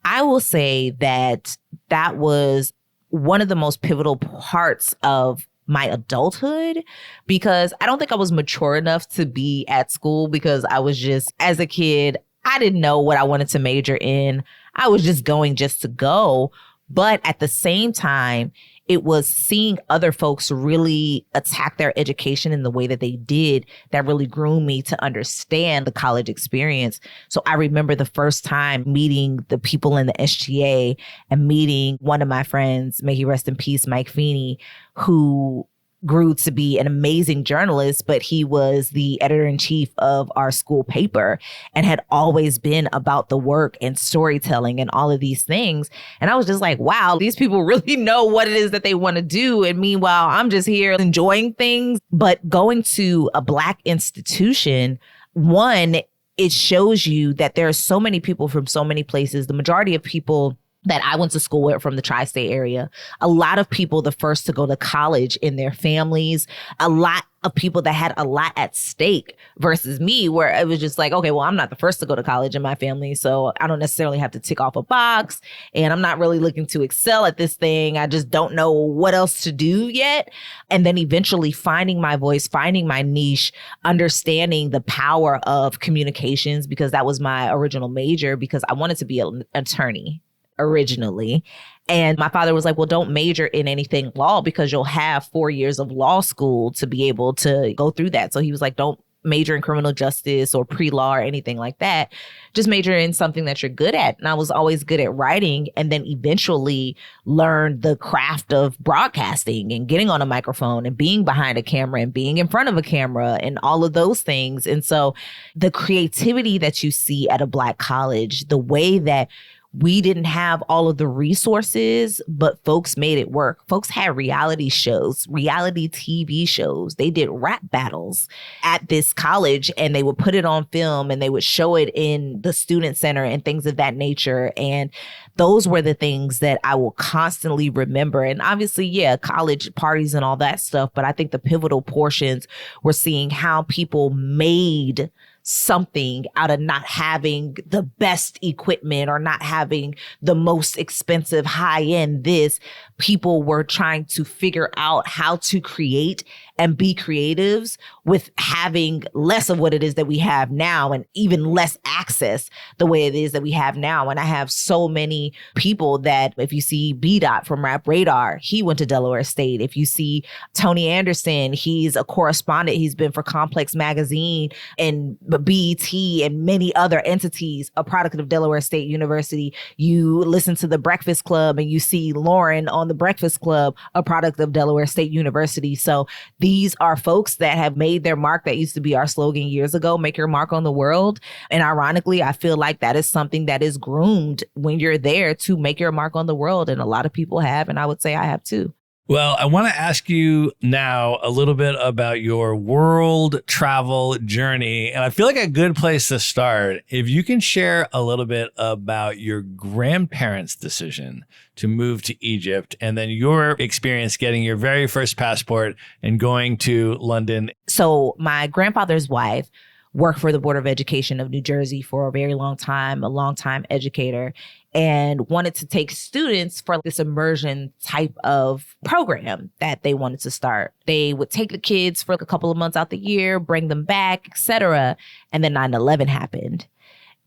I will say that that was one of the most pivotal parts of my adulthood, because I don't think I was mature enough to be at school, because I was just, as a kid, I didn't know what I wanted to major in. I was just going just to go. But at the same time, it was seeing other folks really attack their education in the way that they did that really groomed me to understand the college experience. So I remember the first time meeting the people in the SGA and meeting one of my friends, may he rest in peace, Mike Feeney, who grew to be an amazing journalist, but he was the editor-in-chief of our school paper and had always been about the work and storytelling and all of these things. And I was just like, wow, these people really know what it is that they want to do. And meanwhile, I'm just here enjoying things. But going to a Black institution, one, it shows you that there are so many people from so many places. The majority of people that I went to school with from the tri-state area, a lot of people the first to go to college in their families, a lot of people that had a lot at stake versus me, where it was just like, okay, well, I'm not the first to go to college in my family, so I don't necessarily have to tick off a box, and I'm not really looking to excel at this thing. I just don't know what else to do yet. And then eventually finding my voice, finding my niche, understanding the power of communications, because that was my original major, because I wanted to be an attorney originally. And my father was like, well, don't major in anything law, because you'll have 4 years of law school to be able to go through that. So he was like, don't major in criminal justice or pre-law or anything like that. Just major in something that you're good at. And I was always good at writing, and then eventually learned the craft of broadcasting and getting on a microphone and being behind a camera and being in front of a camera and all of those things. And so the creativity that you see at a Black college, the way that we didn't have all of the resources, but folks made it work. Folks had reality shows, reality TV shows. They did rap battles at this college, and they would put it on film and they would show it in the student center and things of that nature. And those were the things that I will constantly remember. And obviously, yeah, college parties and all that stuff. But I think the pivotal portions were seeing how people made something out of not having the best equipment or not having the most expensive high-end this. People were trying to figure out how to create and be creatives with having less of what it is that we have now, and even less access the way it is that we have now. And I have so many people that, if you see B-Dot from Rap Radar, he went to Delaware State. If you see Tony Anderson, he's a correspondent. He's been for Complex Magazine and BET and many other entities, a product of Delaware State University. You listen to The Breakfast Club and you see Lauren on The Breakfast Club, a product of Delaware State University. So these are folks that have made their mark. That used to be our slogan years ago, make your mark on the world. And ironically, I feel like that is something that is groomed when you're there to make your mark on the world. And a lot of people have, and I would say I have too. Well, I want to ask you now a little bit about your world travel journey. And I feel like a good place to start, if you can share a little bit about your grandparents' decision to move to Egypt and then your experience getting your very first passport and going to London. So my grandfather's wife worked for the Board of Education of New Jersey for a very long time, a longtime educator, and wanted to take students for this immersion type of program that they wanted to start. They would take the kids for a couple of months out the year, bring them back, etc. And then 9/11 happened.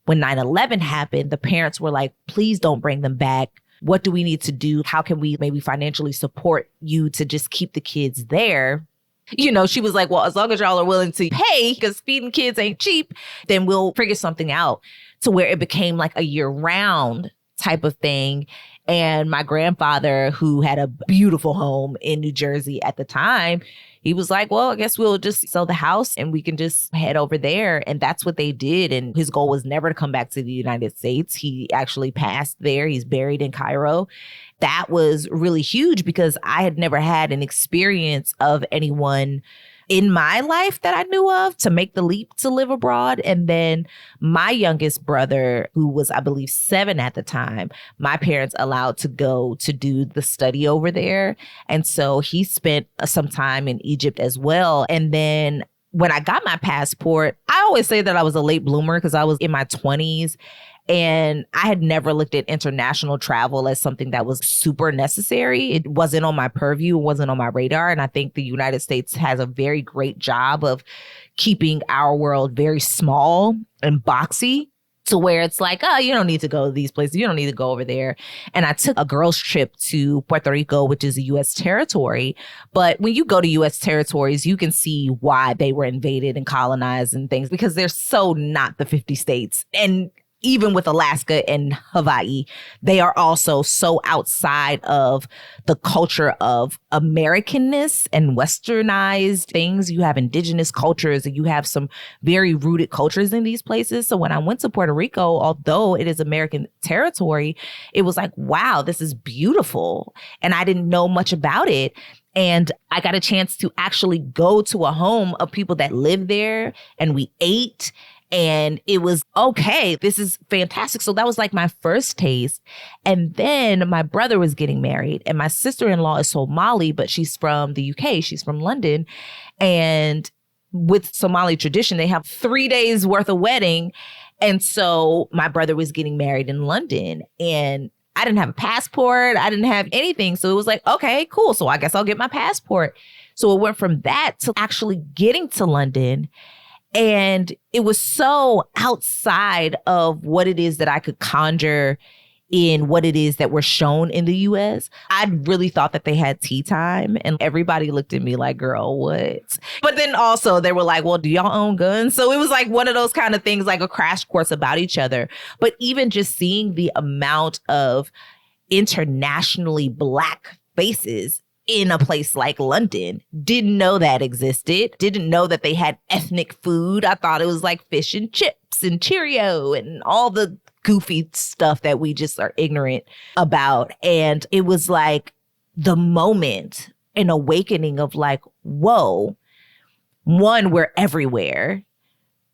When 9/11 happened, the parents were like, please don't bring them back. What do we need to do? How can we maybe financially support you to just keep the kids there? You know, she was like, well, as long as y'all are willing to pay, because feeding kids ain't cheap, then we'll figure something out, to where it became like a year-round type of thing. And my grandfather, who had a beautiful home in New Jersey at the time, he was like, well, I guess we'll just sell the house and we can just head over there. And that's what they did. And his goal was never to come back to the United States. He actually passed there. He's buried in Cairo. That was really huge because I had never had an experience of anyone in my life that I knew of to make the leap to live abroad. And then my youngest brother, who was, I believe, 7 at the time, my parents allowed to go to do the study over there. And so he spent some time in Egypt as well. And then when I got my passport, I always say that I was a late bloomer because I was in my 20s. And I had never looked at international travel as something that was super necessary. It wasn't on my purview. It wasn't on my radar. And I think the United States has a very great job of keeping our world very small and boxy, to where it's like, oh, you don't need to go to these places. You don't need to go over there. And I took a girls' trip to Puerto Rico, which is a U.S. territory. But when you go to U.S. territories, you can see why they were invaded and colonized and things, because they're so not the 50 states. And even with Alaska and Hawaii, they are also so outside of the culture of Americanness and westernized things. You have indigenous cultures and you have some very rooted cultures in these places. So when I went to Puerto Rico, although it is American territory, it was like, wow, this is beautiful. And I didn't know much about it. And I got a chance to actually go to a home of people that live there, and we ate. And it was, okay, this is fantastic. So that was like my first taste. And then my brother was getting married, and my sister-in-law is Somali, but she's from the UK. She's from London. And with Somali tradition, they have 3 days worth of wedding. And so my brother was getting married in London, and I didn't have a passport. I didn't have anything. So it was like, okay, cool. So I guess I'll get my passport. So it went from that to actually getting to London. And it was so outside of what it is that I could conjure in what it is that we're shown in the US. I really thought that they had tea time, and everybody looked at me like, girl, what? But then also they were like, well, do y'all own guns? So it was like one of those kind of things, like a crash course about each other. But even just seeing the amount of internationally Black faces in a place like London, didn't know that existed, didn't know that they had ethnic food. I thought it was like fish and chips and Cheerio and all the goofy stuff that we just are ignorant about. And it was like the moment, an awakening of like, whoa, 1, we're everywhere.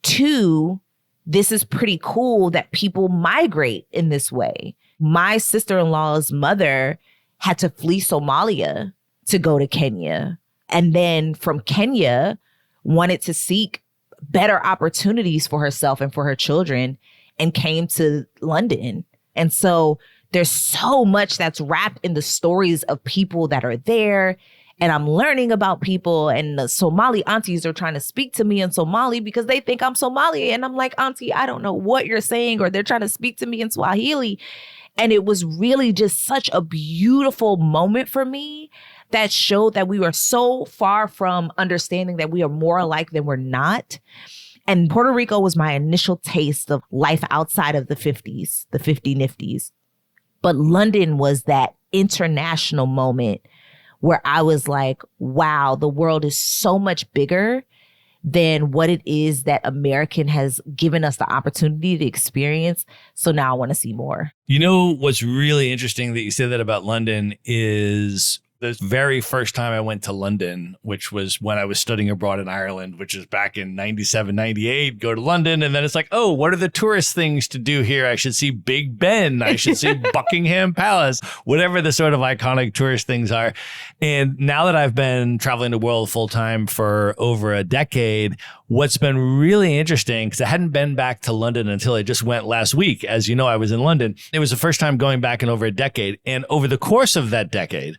2, this is pretty cool that people migrate in this way. My sister-in-law's mother had to flee Somalia to go to Kenya. And then from Kenya, wanted to seek better opportunities for herself and for her children, and came to London. And so there's so much that's wrapped in the stories of people that are there. And I'm learning about people, and the Somali aunties are trying to speak to me in Somali because they think I'm Somali. And I'm like, auntie, I don't know what you're saying, or they're trying to speak to me in Swahili. And it was really just such a beautiful moment for me that showed that we were so far from understanding that we are more alike than we're not. And Puerto Rico was my initial taste of life outside of the 50s, the 50 nifties. But London was that international moment where I was like, wow, the world is so much bigger than what it is that American has given us the opportunity to experience. So now I want to see more. You know, what's really interesting that you say that about London is The very first time I went to London, which was when I was studying abroad in Ireland, which is back in 97, 98, go to London. And then it's like, oh, what are the tourist things to do here? I should see Big Ben. I should see Buckingham Palace, whatever the sort of iconic tourist things are. And now that I've been traveling the world full time for over a decade, what's been really interesting, because I hadn't been back to London until I just went last week. As you know, I was in London. It was the first time going back in over a decade. And over the course of that decade,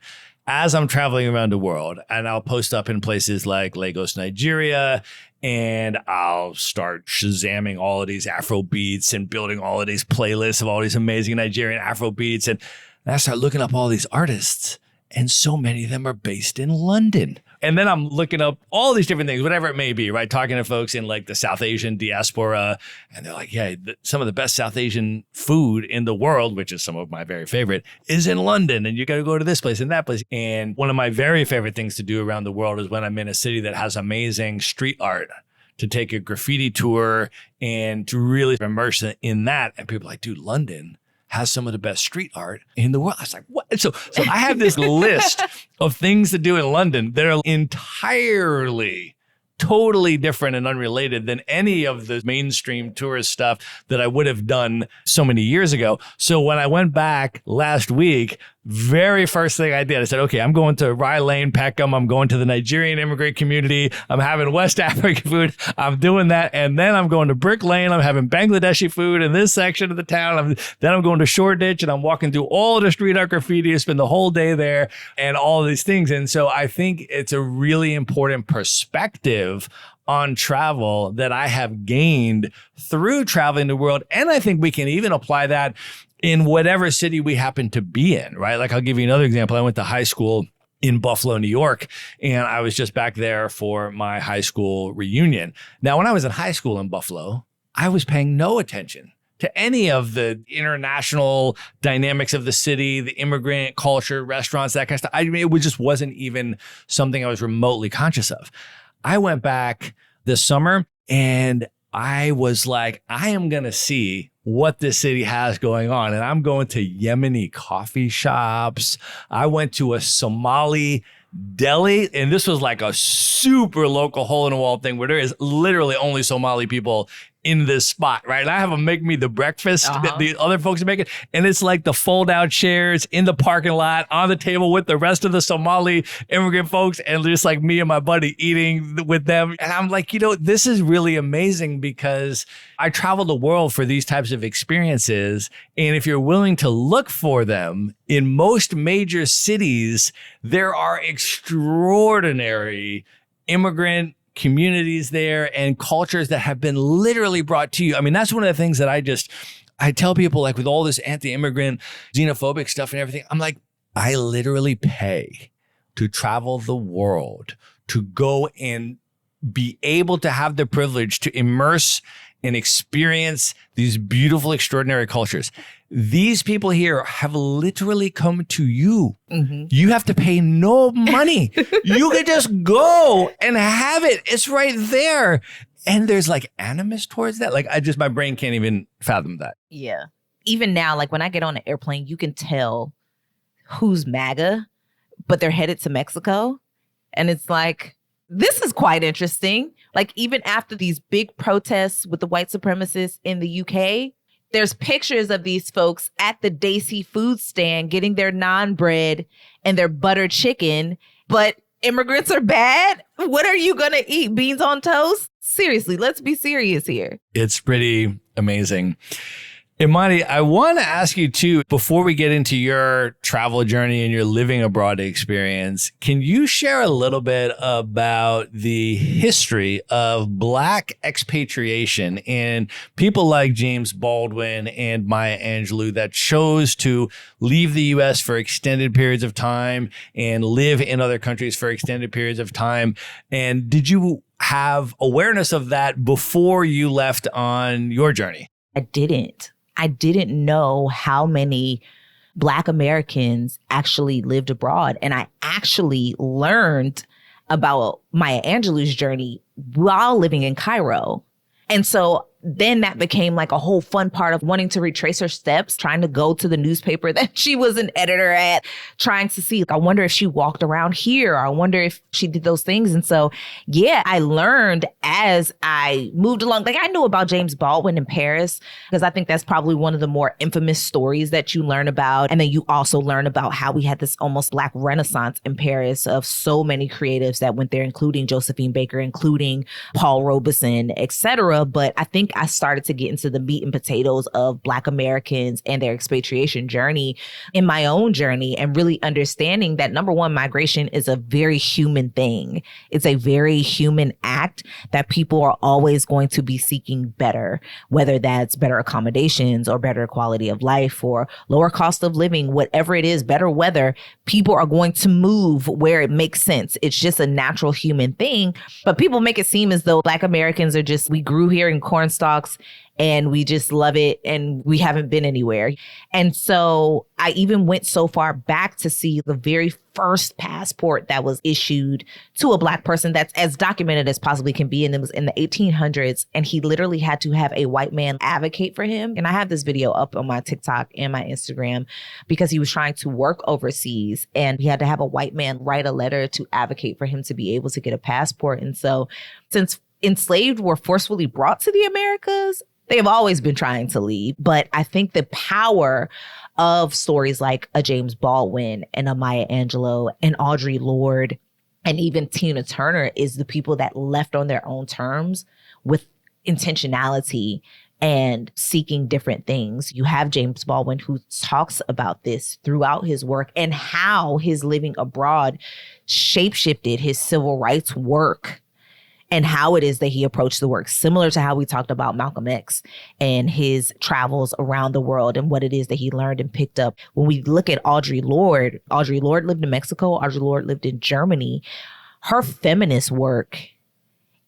as I'm traveling around the world, and I'll post up in places like Lagos, Nigeria, and I'll start shazamming all of these Afro beats and building all of these playlists of all these amazing Nigerian Afro beats. And I start looking up all these artists, and so many of them are based in London. And then I'm looking up all these different things, whatever it may be, right? Talking to folks in like the South Asian diaspora. And they're like, yeah, some of the best South Asian food in the world, which is some of my very favorite, is in London. And you got to go to this place and that place. And one of my very favorite things to do around the world is when I'm in a city that has amazing street art, to take a graffiti tour and to really immerse in that. And people are like, dude, London has some of the best street art in the world. I was like, what? So I have this list of things to do in London that are entirely, totally different and unrelated than any of the mainstream tourist stuff that I would have done so many years ago. So when I went back last week, very first thing I did, I said, okay, I'm going to Rye Lane, Peckham. I'm going to the Nigerian immigrant community. I'm having West African food. I'm doing that. And then I'm going to Brick Lane. I'm having Bangladeshi food in this section of the town. Then I'm going to Shoreditch, and I'm walking through all the street art graffiti. I spend the whole day there and all of these things. And so I think it's a really important perspective on travel that I have gained through traveling the world. And I think we can even apply that in whatever city we happen to be in, right? Like, I'll give you another example. I went to high school in Buffalo, New York, and I was just back there for my high school reunion. Now, when I was in high school in Buffalo, I was paying no attention to any of the international dynamics of the city, the immigrant culture, restaurants, that kind of stuff. I mean, it just wasn't even something I was remotely conscious of. I went back this summer and I was like, I am going to see what this city has going on. And I'm going to Yemeni coffee shops. I went to a Somali deli, and this was like a super local hole in the wall thing where there is literally only Somali people in this spot, right? And I have them make me the breakfast that the other folks are making. And it's like the fold out chairs in the parking lot on the table with the rest of the Somali immigrant folks, and just like me and my buddy eating with them. And I'm like, this is really amazing, because I travel the world for these types of experiences. And if you're willing to look for them in most major cities, there are extraordinary immigrant communities there and cultures that have been literally brought to you. I mean, that's one of the things that I tell people, like, with all this anti-immigrant, xenophobic stuff and everything, I'm like, I literally pay to travel the world, to go and be able to have the privilege to immerse and experience these beautiful, extraordinary cultures. These people here have literally come to you. Mm-hmm. You have to pay no money. You can just go and have it. It's right there. And there's like animus towards that. Like, my brain can't even fathom that. Yeah. Even now, like when I get on an airplane, you can tell who's MAGA, but they're headed to Mexico. And it's like, this is quite interesting. Like, even after these big protests with the white supremacists in the UK, there's pictures of these folks at the Daisy food stand getting their naan bread and their butter chicken. But immigrants are bad? What are you going to eat? Beans on toast? Seriously, let's be serious here. It's pretty amazing. Imani, I want to ask you too, before we get into your travel journey and your living abroad experience, can you share a little bit about the history of Black expatriation and people like James Baldwin and Maya Angelou that chose to leave the U.S. for extended periods of time and live in other countries for extended periods of time? And did you have awareness of that before you left on your journey? I didn't know how many Black Americans actually lived abroad. And I actually learned about Maya Angelou's journey while living in Cairo. And so then that became like a whole fun part of wanting to retrace her steps, trying to go to the newspaper that she was an editor at, trying to see, I wonder if she walked around here. Or I wonder if she did those things. And so, yeah, I learned as I moved along. Like I knew about James Baldwin in Paris, because I think that's probably one of the more infamous stories that you learn about. And then you also learn about how we had this almost Black Renaissance in Paris of so many creatives that went there, including Josephine Baker, including Paul Robeson, et cetera. But I think I started to get into the meat and potatoes of Black Americans and their expatriation journey in my own journey, and really understanding that, number one, migration is a very human thing. It's a very human act that people are always going to be seeking better, whether that's better accommodations or better quality of life or lower cost of living, whatever it is, better weather. People are going to move where it makes sense. It's just a natural human thing. But people make it seem as though Black Americans are just, we grew here in corn stalks and we just love it and we haven't been anywhere. And so I even went so far back to see the very first passport that was issued to a Black person that's as documented as possibly can be. And it was in the 1800s. And he literally had to have a white man advocate for him. And I have this video up on my TikTok and my Instagram because he was trying to work overseas and he had to have a white man write a letter to advocate for him to be able to get a passport. And so since enslaved were forcefully brought to the Americas, they have always been trying to leave. But I think the power of stories like a James Baldwin and a Maya Angelou and Audre Lorde and even Tina Turner is the people that left on their own terms with intentionality and seeking different things. You have James Baldwin who talks about this throughout his work and how his living abroad shapeshifted his civil rights work and how it is that he approached the work, similar to how we talked about Malcolm X and his travels around the world and what it is that he learned and picked up. When we look at Audre Lorde lived in Mexico. Audre Lorde lived in Germany. Her feminist work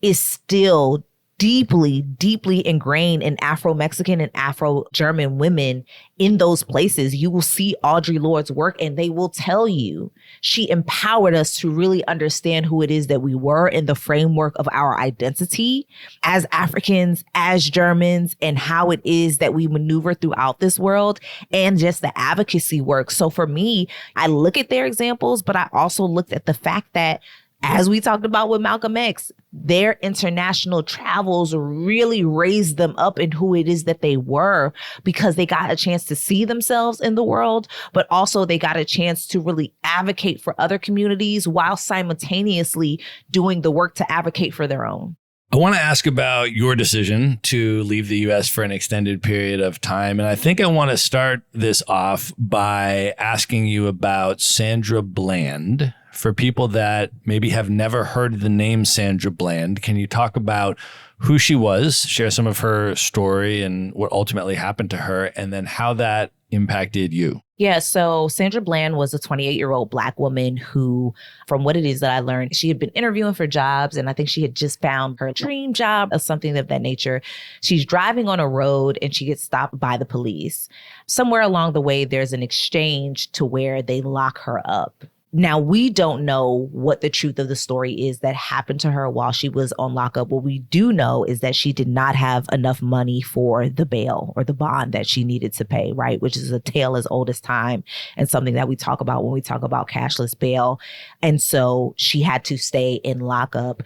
is still deeply, deeply ingrained in Afro-Mexican and Afro-German women in those places. You will see Audre Lorde's work and they will tell you she empowered us to really understand who it is that we were in the framework of our identity as Africans, as Germans, and how it is that we maneuver throughout this world and just the advocacy work. So for me, I look at their examples, but I also looked at the fact that, as we talked about with Malcolm X, their international travels really raised them up in who it is that they were, because they got a chance to see themselves in the world, but also they got a chance to really advocate for other communities while simultaneously doing the work to advocate for their own. I want to ask about your decision to leave the U.S. for an extended period of time. And I think I want to start this off by asking you about Sandra Bland. For people that maybe have never heard the name Sandra Bland, can you talk about who she was, share some of her story and what ultimately happened to her, and then how that impacted you? Yeah, so Sandra Bland was a 28-year-old Black woman who, from what it is that I learned, she had been interviewing for jobs, and I think she had just found her dream job or something of that nature. She's driving on a road and she gets stopped by the police. Somewhere along the way, there's an exchange to where they lock her up. Now, we don't know what the truth of the story is that happened to her while she was on lockup. What we do know is that she did not have enough money for the bail or the bond that she needed to pay, right? Which is a tale as old as time and something that we talk about when we talk about cashless bail. And so she had to stay in lockup.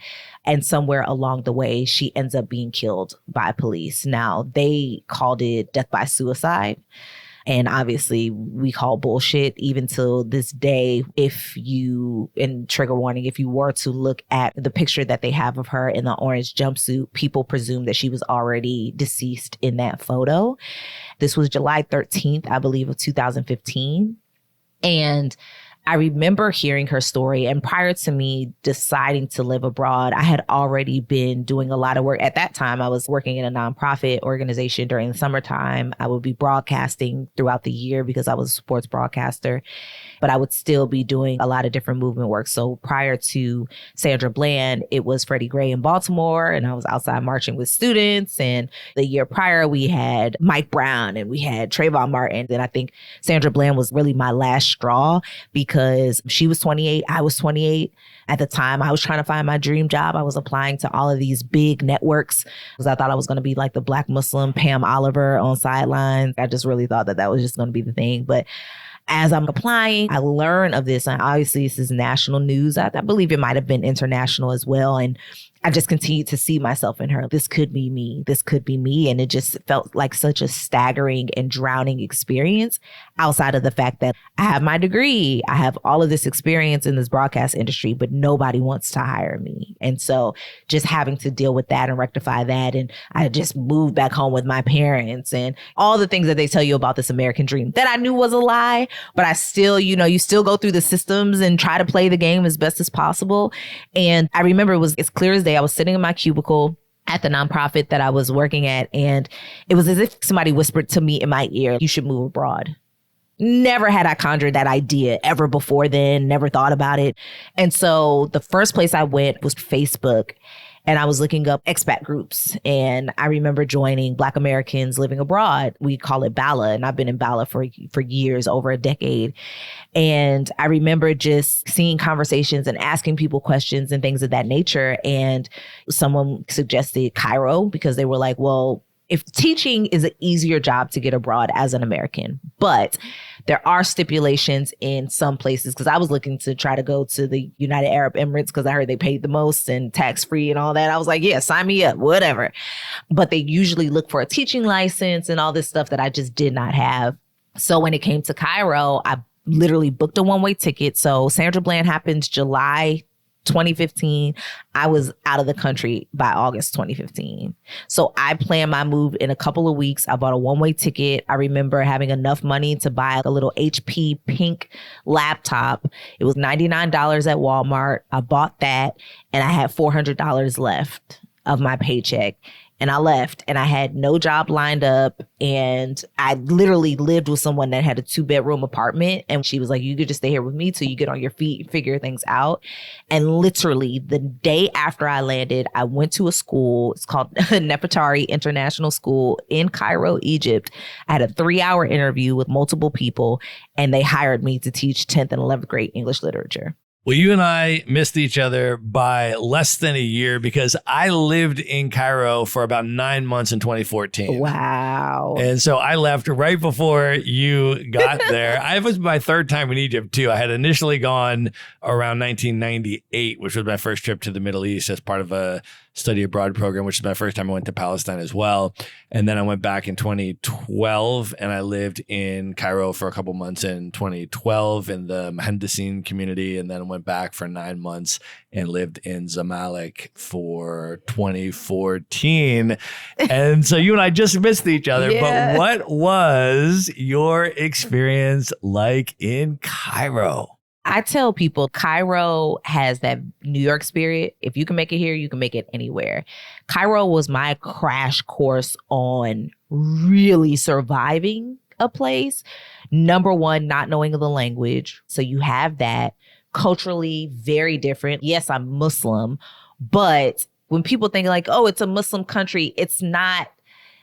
And somewhere along the way, she ends up being killed by police. Now, they called it death by suicide. And obviously, we call bullshit even till this day. If you, and trigger warning, if you were to look at the picture that they have of her in the orange jumpsuit, people presume that she was already deceased in that photo. This was July 13th, I believe, of 2015. And I remember hearing her story, and prior to me deciding to live abroad, I had already been doing a lot of work. At that time, I was working in a nonprofit organization during the summertime. I would be broadcasting throughout the year because I was a sports broadcaster, but I would still be doing a lot of different movement work. So prior to Sandra Bland, it was Freddie Gray in Baltimore, and I was outside marching with students. And the year prior, we had Mike Brown and we had Trayvon Martin. And I think Sandra Bland was really my last straw because because she was 28, I was 28. At the time, I was trying to find my dream job. I was applying to all of these big networks because I thought I was going to be like the Black Muslim Pam Oliver on Sidelines. I just really thought that was just going to be the thing. But as I'm applying, I learn of this. And obviously, this is national news. I believe it might have been international as well. And I just continued to see myself in her. This could be me. This could be me. And it just felt like such a staggering and drowning experience outside of the fact that I have my degree. I have all of this experience in this broadcast industry, but nobody wants to hire me. And so just having to deal with that and rectify that. And I just moved back home with my parents and all the things that they tell you about this American dream that I knew was a lie. But I still, you still go through the systems and try to play the game as best as possible. And I remember it was as clear as day. I was sitting in my cubicle at the nonprofit that I was working at, and it was as if somebody whispered to me in my ear, "You should move abroad." Never had I conjured that idea ever before then, never thought about it. And so the first place I went was Facebook. And I was looking up expat groups. And I remember joining Black Americans Living Abroad. We call it BALA. And I've been in BALA for years, over a decade. And I remember just seeing conversations and asking people questions and things of that nature. And someone suggested Cairo because they were like, well, if teaching is an easier job to get abroad as an American, but there are stipulations in some places, because I was looking to try to go to the United Arab Emirates because I heard they paid the most and tax-free and all that. I was like, yeah, sign me up, whatever. But they usually look for a teaching license and all this stuff that I just did not have. So when it came to Cairo, I literally booked a one-way ticket. So Sandra Bland happened July 2015. I was out of the country by August 2015. So I planned my move in a couple of weeks. I bought a one-way ticket. I remember having enough money to buy a little HP pink laptop. It was $99 at Walmart. I bought that and I had $400 left of my paycheck. And I left and I had no job lined up. And I literally lived with someone that had a 2-bedroom apartment. And she was like, you could just stay here with me till you get on your feet and figure things out. And literally the day after I landed, I went to a school. It's called Nefertari International School in Cairo, Egypt. I had a 3-hour interview with multiple people and they hired me to teach 10th and 11th grade English literature. Well, you and I missed each other by less than a year because I lived in Cairo for about 9 months in 2014. Wow. And so I left right before you got there. It was my third time in Egypt, too. I had initially gone around 1998, which was my first trip to the Middle East as part of a study abroad program, which is my first time I went to Palestine as well. And then I went back in 2012 and I lived in Cairo for a couple months in 2012 in the Mohandesin community, and then went back for 9 months and lived in Zamalek for 2014. And so you and I just missed each other. Yeah. But what was your experience like in Cairo? I tell people Cairo has that New York spirit. If you can make it here, you can make it anywhere. Cairo was my crash course on really surviving a place. Number one, not knowing the language. So you have that. Culturally very different. Yes, I'm Muslim, but when people think like, oh, it's a Muslim country, it's not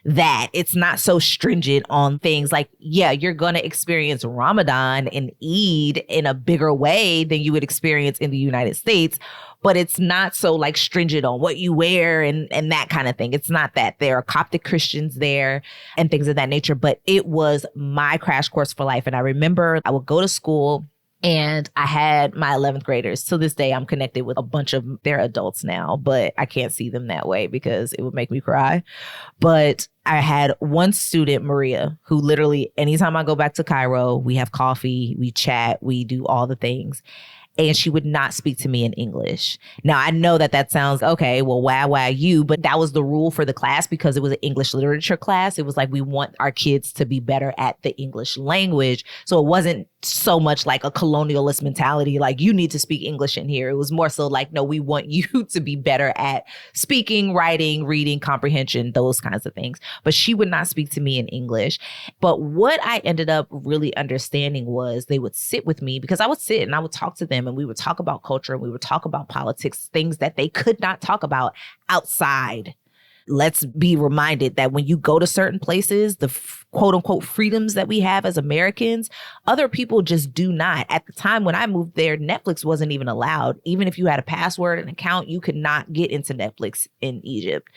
that. It's not so stringent on things like, yeah, you're going to experience Ramadan and Eid in a bigger way than you would experience in the United States, but it's not so like stringent on what you wear and that kind of thing. It's not that. There are Coptic Christians there and things of that nature, but it was my crash course for life. And I remember I would go to school and I had my 11th graders. To this day, I'm connected with a bunch of their adults now, but I can't see them that way because it would make me cry. But I had one student, Maria, who literally anytime I go back to Cairo, we have coffee, we chat, we do all the things. And she would not speak to me in English. Now, I know that sounds, okay, well, why you? But that was the rule for the class because it was an English literature class. It was like, we want our kids to be better at the English language. So it wasn't so much like a colonialist mentality, like you need to speak English in here. It was more so like, no, we want you to be better at speaking, writing, reading, comprehension, those kinds of things. But she would not speak to me in English. But what I ended up really understanding was they would sit with me because I would sit and I would talk to them and we would talk about culture and we would talk about politics, things that they could not talk about outside let's be reminded that when you go to certain places, the quote unquote freedoms that we have as Americans, other people just do not. At the time when I moved there, Netflix wasn't even allowed. Even if you had a password and account, you could not get into Netflix in Egypt.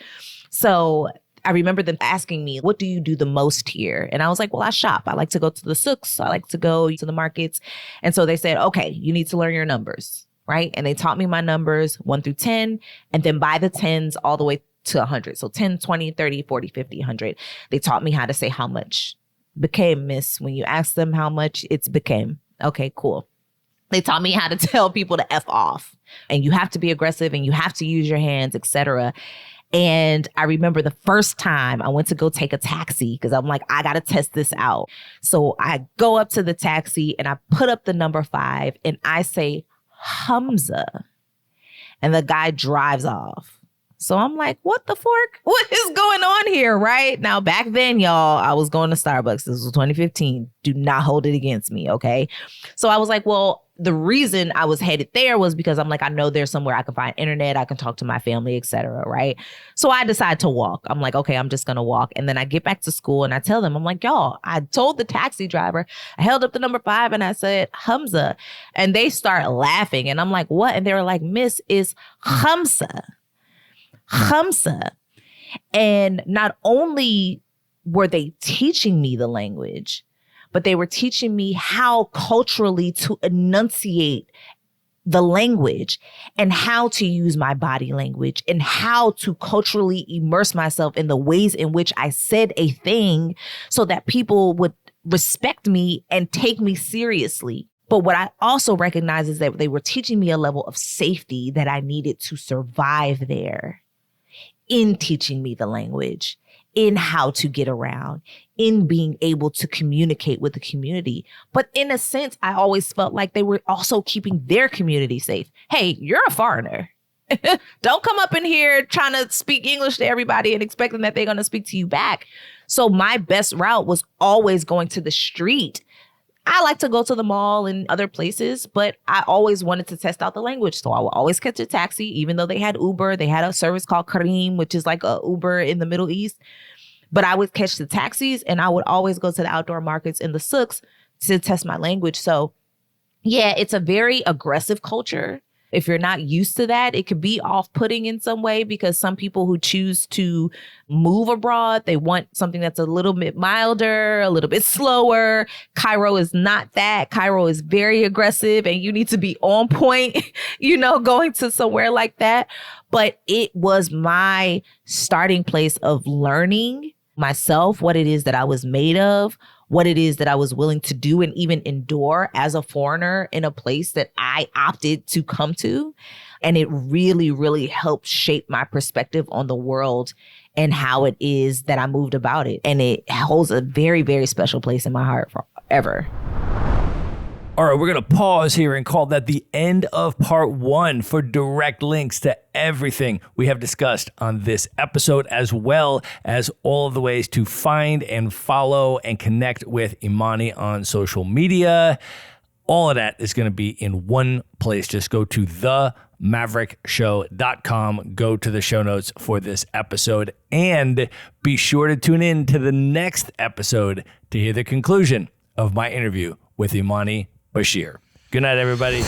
So I remember them asking me, what do you do the most here? And I was like, well, I shop. I like to go to the souks. I like to go to the markets. And so they said, okay, you need to learn your numbers, right? And they taught me my numbers 1 through 10, and then by the 10s all the way to 100. So 10, 20, 30, 40, 50, 100. They taught me how to say how much. Became, miss. When you ask them how much, it's became. Okay, cool. They taught me how to tell people to F off. And you have to be aggressive and you have to use your hands, etc. And I remember the first time I went to go take a taxi because I'm like, I got to test this out. So I go up to the taxi and I put up the number 5 and I say, Hamza. And the guy drives off. So I'm like, what the fork? What is going on here, right? Now, back then, y'all, I was going to Starbucks. This was 2015. Do not hold it against me, okay? So I was like, well, the reason I was headed there was because I'm like, I know there's somewhere I can find internet, I can talk to my family, etc. Right? So I decide to walk. I'm like, okay, I'm just gonna walk. And then I get back to school and I tell them, I'm like, y'all, I told the taxi driver, I held up the number 5 and I said, Hamza. And they start laughing. And I'm like, what? And they were like, miss, is Hamza. Hamza. And not only were they teaching me the language, but they were teaching me how culturally to enunciate the language and how to use my body language and how to culturally immerse myself in the ways in which I said a thing so that people would respect me and take me seriously. But what I also recognize is that they were teaching me a level of safety that I needed to survive there in teaching me the language, in how to get around, in being able to communicate with the community. But in a sense, I always felt like they were also keeping their community safe. Hey, you're a foreigner. Don't come up in here trying to speak English to everybody and expecting that they're going to speak to you back. So my best route was always going to the street. I like to go to the mall and other places, but I always wanted to test out the language. So I would always catch a taxi, even though they had Uber. They had a service called Kareem, which is like a Uber in the Middle East. But I would catch the taxis and I would always go to the outdoor markets in the souks to test my language. So yeah, it's a very aggressive culture. If you're not used to that, it could be off-putting in some way because some people who choose to move abroad, they want something that's a little bit milder, a little bit slower. Cairo is not that. Cairo is very aggressive and you need to be on point, going to somewhere like that. But it was my starting place of learning myself, what it is that I was made of, what it is that I was willing to do and even endure as a foreigner in a place that I opted to come to. And it really, really helped shape my perspective on the world and how it is that I moved about it. And it holds a very, very special place in my heart forever. All right, we're going to pause here and call that the end of part 1 for direct links to everything we have discussed on this episode, as well as all of the ways to find and follow and connect with Imani on social media. All of that is going to be in one place. Just go to themaverickshow.com, go to the show notes for this episode, and be sure to tune in to the next episode to hear the conclusion of my interview with Imani Bashir. Good night, everybody.